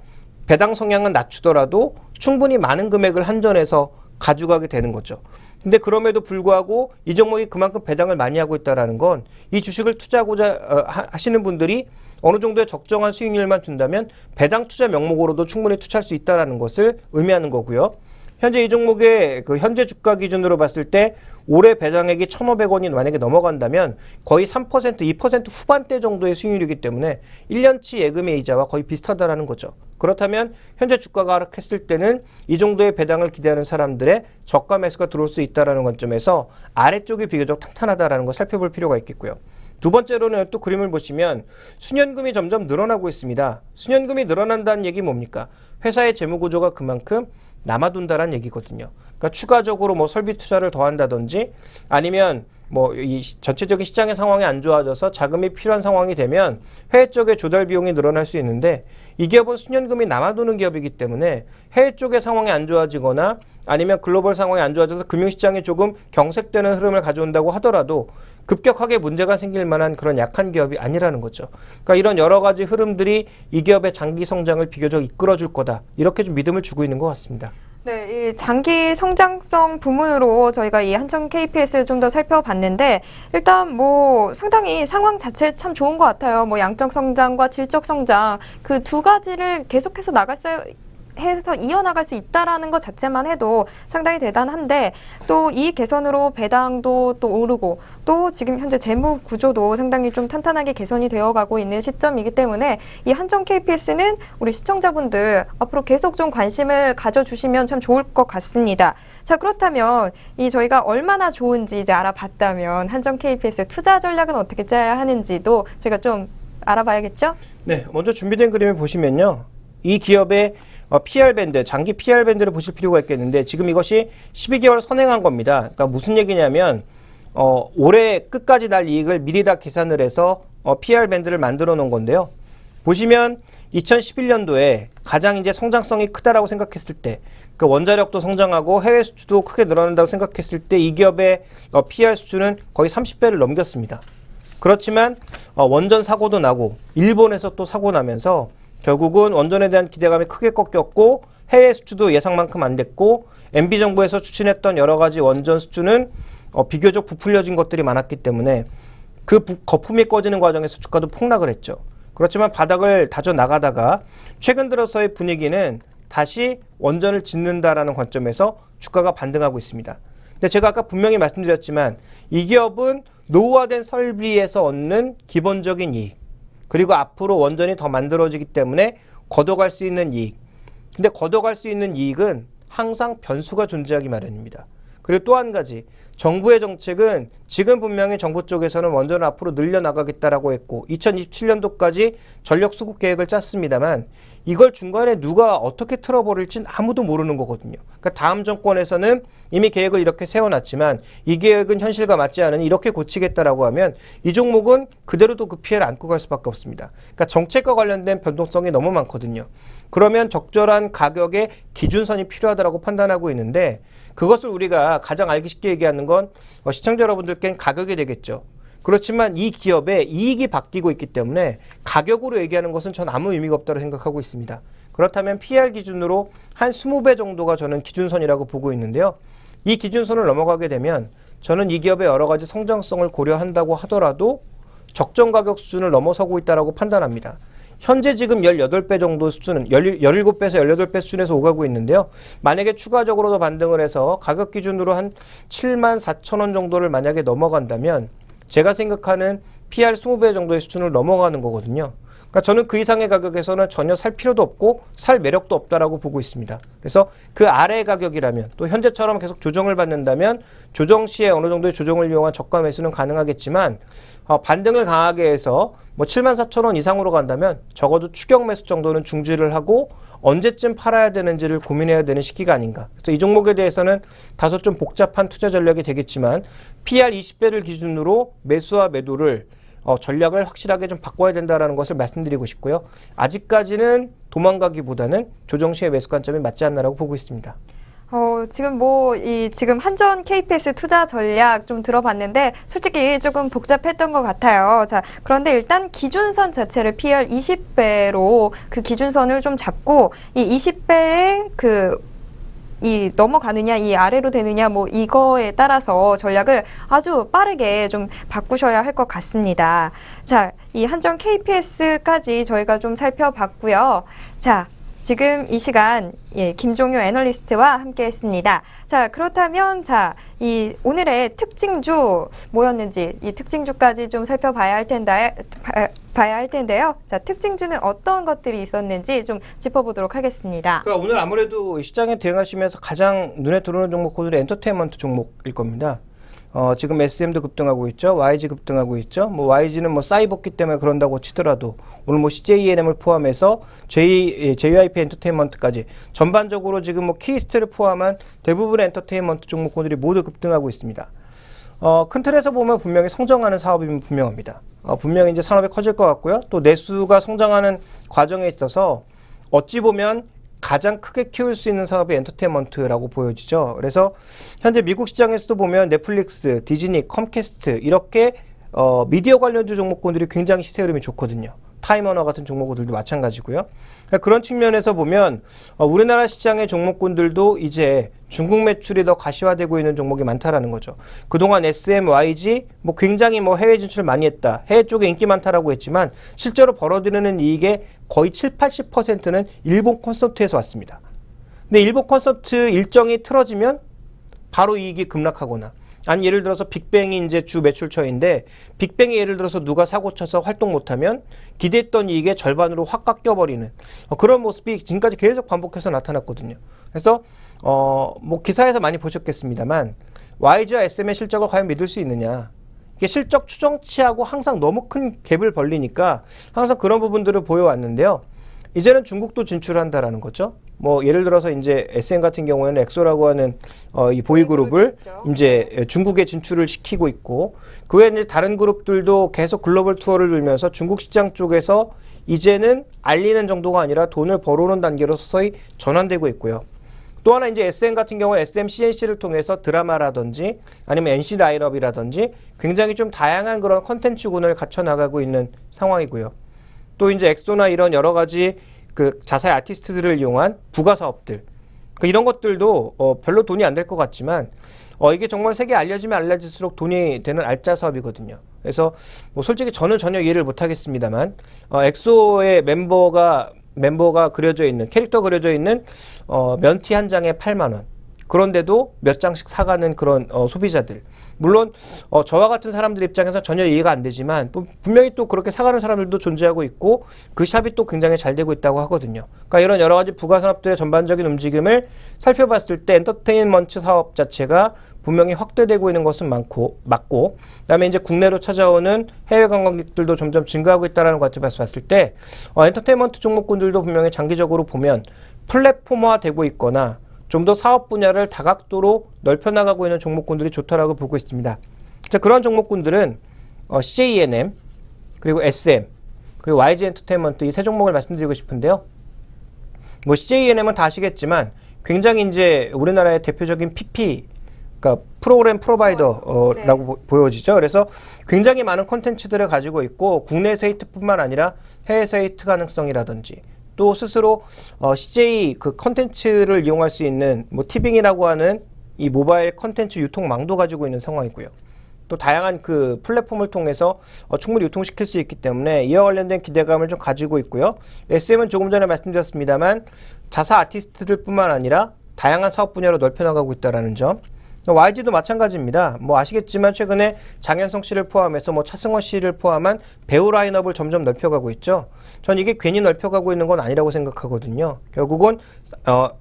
배당 성향은 낮추더라도 충분히 많은 금액을 한전에서 가져가게 되는 거죠. 근데 그럼에도 불구하고 이 종목이 그만큼 배당을 많이 하고 있다는 건 이 주식을 투자하고자 하시는 분들이 어느 정도의 적정한 수익률만 준다면 배당 투자 명목으로도 충분히 투자할 수 있다는 것을 의미하는 거고요. 현재 이 종목의 그 현재 주가 기준으로 봤을 때 올해 배당액이 1,500원이 만약에 넘어간다면 거의 3%, 2% 후반대 정도의 수익률이기 때문에 1년치 예금의 이자와 거의 비슷하다라는 거죠. 그렇다면 현재 주가가 하락했을 때는 이 정도의 배당을 기대하는 사람들의 저가 매수가 들어올 수 있다는 관점에서 아래쪽이 비교적 탄탄하다는 걸 살펴볼 필요가 있겠고요. 두 번째로는 또 그림을 보시면 순연금이 점점 늘어나고 있습니다. 순연금이 늘어난다는 얘기 뭡니까? 회사의 재무 구조가 그만큼 남아둔다는 얘기거든요. 그러니까 추가적으로 뭐 설비 투자를 더 한다든지 아니면 뭐 이 전체적인 시장의 상황이 안 좋아져서 자금이 필요한 상황이 되면 해외 쪽의 조달 비용이 늘어날 수 있는데 이 기업은 순연금이 남아도는 기업이기 때문에 해외 쪽의 상황이 안 좋아지거나 아니면 글로벌 상황이 안 좋아져서 금융시장이 조금 경색되는 흐름을 가져온다고 하더라도 급격하게 문제가 생길 만한 그런 약한 기업이 아니라는 거죠. 그러니까 이런 여러 가지 흐름들이 이 기업의 장기 성장을 비교적 이끌어줄 거다. 이렇게 좀 믿음을 주고 있는 것 같습니다. 네, 이 장기 성장성 부문으로 저희가 이 한전 KPS를 좀 더 살펴봤는데 일단 뭐 상당히 상황 자체 참 좋은 것 같아요. 뭐 양적 성장과 질적 성장 그 두 가지를 계속해서 나갈 수 해서 이어나갈 수 있다라는 것 자체만 해도 상당히 대단한데 또 이 개선으로 배당도 또 오르고 또 지금 현재 재무 구조도 상당히 좀 탄탄하게 개선이 되어가고 있는 시점이기 때문에 이 한정 KPS는 우리 시청자분들 앞으로 계속 좀 관심을 가져주시면 참 좋을 것 같습니다. 자, 그렇다면 이 저희가 얼마나 좋은지 이제 알아봤다면 한정 KPS 투자 전략은 어떻게 짜야 하는지도 저희가 좀 알아봐야겠죠? 네, 먼저 준비된 그림을 보시면요. 이 기업의 PR 밴드, 장기 PR 밴드를 보실 필요가 있겠는데 지금 이것이 12개월 선행한 겁니다. 그러니까 무슨 얘기냐면 올해 끝까지 날 이익을 미리 다 계산을 해서 PR 밴드를 만들어 놓은 건데요. 보시면 2011년도에 가장 이제 성장성이 크다라고 생각했을 때, 그 원자력도 성장하고 해외 수출도 크게 늘어난다고 생각했을 때 이 기업의 PR 수준은 거의 30배를 넘겼습니다. 그렇지만 원전 사고도 나고 일본에서 또 사고 나면서 결국은 원전에 대한 기대감이 크게 꺾였고 해외 수주도 예상만큼 안 됐고 MB정부에서 추진했던 여러 가지 원전 수주는 비교적 부풀려진 것들이 많았기 때문에 그 거품이 꺼지는 과정에서 주가도 폭락을 했죠. 그렇지만 바닥을 다져 나가다가 최근 들어서의 분위기는 다시 원전을 짓는다라는 관점에서 주가가 반등하고 있습니다. 근데 제가 아까 분명히 말씀드렸지만 이 기업은 노후화된 설비에서 얻는 기본적인 이익, 그리고 앞으로 원전이 더 만들어지기 때문에 걷어갈 수 있는 이익. 근데 걷어갈 수 있는 이익은 항상 변수가 존재하기 마련입니다. 그리고 또 한 가지, 정부의 정책은 지금 분명히 정부 쪽에서는 원전을 앞으로 늘려나가겠다라고 했고 2027년도까지 전력 수급 계획을 짰습니다만 이걸 중간에 누가 어떻게 틀어버릴지는 아무도 모르는 거거든요. 그러니까 다음 정권에서는 이미 계획을 이렇게 세워놨지만 이 계획은 현실과 맞지 않으니 이렇게 고치겠다라고 하면 이 종목은 그대로도 그 피해를 안고 갈 수밖에 없습니다. 그러니까 정책과 관련된 변동성이 너무 많거든요. 그러면 적절한 가격의 기준선이 필요하다고 판단하고 있는데 그것을 우리가 가장 알기 쉽게 얘기하는 건 시청자 여러분들께는 가격이 되겠죠. 그렇지만 이 기업의 이익이 바뀌고 있기 때문에 가격으로 얘기하는 것은 전 아무 의미가 없다고 생각하고 있습니다. 그렇다면 PR 기준으로 한 20배 정도가 저는 기준선이라고 보고 있는데요. 이 기준선을 넘어가게 되면 저는 이 기업의 여러 가지 성장성을 고려한다고 하더라도 적정 가격 수준을 넘어서고 있다고 판단합니다. 현재 지금 18배 정도 수준은 17배에서 18배 수준에서 오가고 있는데요. 만약에 추가적으로 더 반등을 해서 가격 기준으로 한 74,000원 정도를 만약에 넘어간다면 제가 생각하는 PR 20배 정도의 수준을 넘어가는 거거든요. 그러니까 저는 그 이상의 가격에서는 전혀 살 필요도 없고 살 매력도 없다라고 보고 있습니다. 그래서 그 아래의 가격이라면 또 현재처럼 계속 조정을 받는다면 조정 시에 어느 정도의 조정을 이용한 저가 매수는 가능하겠지만 반등을 강하게 해서 뭐 74,000원 이상으로 간다면 적어도 추격 매수 정도는 중지를 하고 언제쯤 팔아야 되는지를 고민해야 되는 시기가 아닌가. 그래서 이 종목에 대해서는 다소 좀 복잡한 투자 전략이 되겠지만 PR 20배를 기준으로 매수와 매도를 전략을 확실하게 좀 바꿔야 된다는 것을 말씀드리고 싶고요. 아직까지는 도망가기보다는 조정 시의 매수 관점이 맞지 않나라고 보고 있습니다. 지금 지금 한전 KPS 투자 전략 좀 들어봤는데 솔직히 조금 복잡했던 것 같아요. 자, 그런데 일단 기준선 자체를 PR 20배로 그 기준선을 좀 잡고 이 20배의 이 넘어가느냐, 이 아래로 되느냐, 뭐 이거에 따라서 전략을 아주 빠르게 좀 바꾸셔야 할 것 같습니다. 자, 이 한전 KPS까지 저희가 좀 살펴봤고요. 자, 지금 이 시간 김종효 애널리스트와 함께했습니다. 자, 그렇다면 이 오늘의 특징주 뭐였는지 이 특징주까지 좀 살펴봐야 할 텐데요. 자, 특징주는 어떤 것들이 있었는지 좀 짚어보도록 하겠습니다. 그러니까 오늘 아무래도 시장에 대응하시면서 가장 눈에 들어오는 종목 오늘의 엔터테인먼트 종목일 겁니다. 지금 SM도 급등하고 있죠. YG 급등하고 있죠. 뭐 YG는 뭐 사이버기 때문에 그런다고 치더라도 오늘 뭐 CJENM을 포함해서 JYP 엔터테인먼트까지 전반적으로 지금 뭐 키스트를 포함한 대부분의 엔터테인먼트 종목군들이 모두 급등하고 있습니다. 큰 틀에서 보면 분명히 성장하는 사업이면 분명합니다. 분명히 이제 산업이 커질 것 같고요. 또 내수가 성장하는 과정에 있어서 어찌 보면 가장 크게 키울 수 있는 사업이 엔터테인먼트라고 보여지죠. 그래서 현재 미국 시장에서도 보면 넷플릭스, 디즈니, 컴캐스트 이렇게 미디어 관련주 종목군들이 굉장히 시세 흐름이 좋거든요. 타임워너 같은 종목들도 마찬가지고요. 그런 측면에서 보면 우리나라 시장의 종목군들도 이제 중국 매출이 더 가시화되고 있는 종목이 많다라는 거죠. 그동안 SM, YG 뭐 굉장히 뭐 해외 진출 많이 했다. 해외 쪽에 인기 많다라고 했지만 실제로 벌어들이는 이익의 거의 70-80%는 일본 콘서트에서 왔습니다. 근데 일본 콘서트 일정이 틀어지면 바로 이익이 급락하거나, 아니 예를 들어서 빅뱅이 이제 주 매출처인데 빅뱅이 예를 들어서 누가 사고 쳐서 활동 못하면 기대했던 이익의 절반으로 확 깎여버리는 그런 모습이 지금까지 계속 반복해서 나타났거든요. 그래서 뭐 기사에서 많이 보셨겠습니다만 YG와 SM의 실적을 과연 믿을 수 있느냐, 이게 실적 추정치하고 항상 너무 큰 갭을 벌리니까 항상 그런 부분들을 보여왔는데요. 이제는 중국도 진출한다라는 거죠. 뭐 예를 들어서 이제 SM 같은 경우에는 엑소라고 하는 이 보이그룹을 있죠. 이제 중국에 진출을 시키고 있고, 그 외에 이제 다른 그룹들도 계속 글로벌 투어를 돌면서 중국 시장 쪽에서 이제는 알리는 정도가 아니라 돈을 벌어오는 단계로 서서히 전환되고 있고요. 또 하나 이제 SM 같은 경우 SM CNC를 통해서 드라마라든지 아니면 NC 라인업이라든지 굉장히 좀 다양한 그런 컨텐츠군을 갖춰 나가고 있는 상황이고요. 또 이제 엑소나 이런 여러 가지 그 자사의 아티스트들을 이용한 부가 사업들, 그러니까 이런 것들도 별로 돈이 안 될 것 같지만 이게 정말 세계에 알려지면 알려질수록 돈이 되는 알짜 사업이거든요. 그래서 뭐 솔직히 저는 전혀 이해를 못 하겠습니다만 엑소의 멤버가 그려져 있는, 캐릭터 그려져 있는 면티 한 장에 8만 원. 그런데도 몇 장씩 사가는 그런 소비자들. 물론 저와 같은 사람들 입장에서 전혀 이해가 안 되지만 분명히 또 그렇게 사가는 사람들도 존재하고 있고 그 샵이 또 굉장히 잘 되고 있다고 하거든요. 그러니까 이런 여러 가지 부가산업들의 전반적인 움직임을 살펴봤을 때 엔터테인먼트 사업 자체가 분명히 확대되고 있는 것은 맞고, 그다음에 이제 국내로 찾아오는 해외 관광객들도 점점 증가하고 있다는 것 같아서 봤을 때 엔터테인먼트 종목군들도 분명히 장기적으로 보면 플랫폼화되고 있거나 좀 더 사업 분야를 다각도로 넓혀나가고 있는 종목군들이 좋다라고 보고 있습니다. 자, 그런 종목군들은 CJ ENM, 그리고 SM, 그리고 YG 엔터테인먼트 이 세 종목을 말씀드리고 싶은데요. 뭐 CJ ENM은 다 아시겠지만 굉장히 이제 우리나라의 대표적인 PP, 그러니까 프로그램 프로바이더라고 보여지죠. 그래서 굉장히 많은 콘텐츠들을 가지고 있고 국내에서 히트뿐만 아니라 해외에서 히트 가능성이라든지 또 스스로 CJ 그 컨텐츠를 이용할 수 있는 뭐 티빙이라고 하는 이 모바일 컨텐츠 유통망도 가지고 있는 상황이고요. 또 다양한 그 플랫폼을 통해서 충분히 유통시킬 수 있기 때문에 이와 관련된 기대감을 좀 가지고 있고요. SM은 조금 전에 말씀드렸습니다만 자사 아티스트들 뿐만 아니라 다양한 사업 분야로 넓혀나가고 있다는 점. YG도 마찬가지입니다. 뭐 아시겠지만 최근에 장현성 씨를 포함해서 뭐 차승원 씨를 포함한 배우 라인업을 점점 넓혀가고 있죠. 전 이게 괜히 넓혀가고 있는 건 아니라고 생각하거든요. 결국은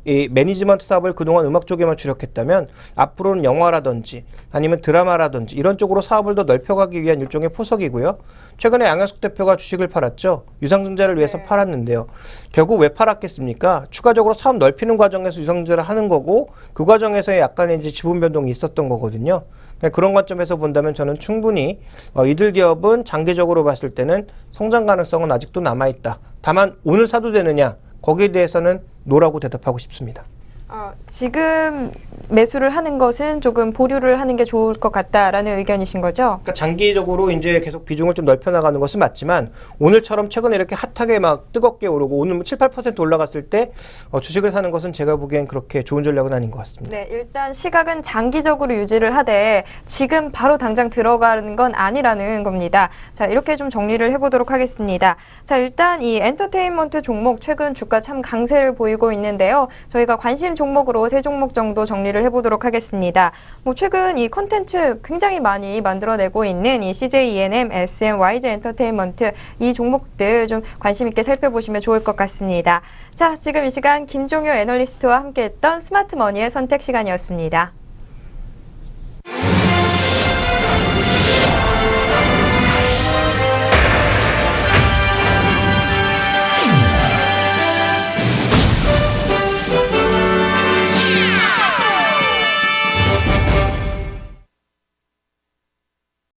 이 매니지먼트 사업을 그동안 음악 쪽에만 주력했다면 앞으로는 영화라든지 아니면 드라마라든지 이런 쪽으로 사업을 더 넓혀가기 위한 일종의 포석이고요. 최근에 양현석 대표가 주식을 팔았죠. 유상증자를 위해서 팔았는데요. 결국 왜 팔았겠습니까? 추가적으로 사업 넓히는 과정에서 유상증자를 하는 거고 그 과정에서의 약간의 이제 지분 변동이 있었던 거거든요. 그런 관점에서 본다면 저는 충분히 이들 기업은 장기적으로 봤을 때는 성장 가능성은 아직도 남아있다. 다만 오늘 사도 되느냐? 거기에 대해서는 노라고 대답하고 싶습니다. 지금 매수를 하는 것은 조금 보류를 하는 게 좋을 것 같다라는 의견이신 거죠? 그러니까 장기적으로 이제 계속 비중을 좀 넓혀나가는 것은 맞지만 오늘처럼 최근에 이렇게 핫하게 막 뜨겁게 오르고 오늘 7, 8% 올라갔을 때 주식을 사는 것은 제가 보기엔 그렇게 좋은 전략은 아닌 것 같습니다. 네, 일단 시각은 장기적으로 유지를 하되 지금 바로 당장 들어가는 건 아니라는 겁니다. 자, 이렇게 좀 정리를 해보도록 하겠습니다. 자, 일단 이 엔터테인먼트 종목 최근 주가 참 강세를 보이고 있는데요. 저희가 관심 종목으로 3종목 정도 정리를 해보도록 하겠습니다. 뭐 최근 이 콘텐츠 굉장히 많이 만들어내고 있는 이 CJ ENM, SM, YG 엔터테인먼트 이 종목들 좀 관심 있게 살펴보시면 좋을 것 같습니다. 자, 지금 이 시간 김종효 애널리스트와 함께했던 스마트머니의 선택 시간이었습니다.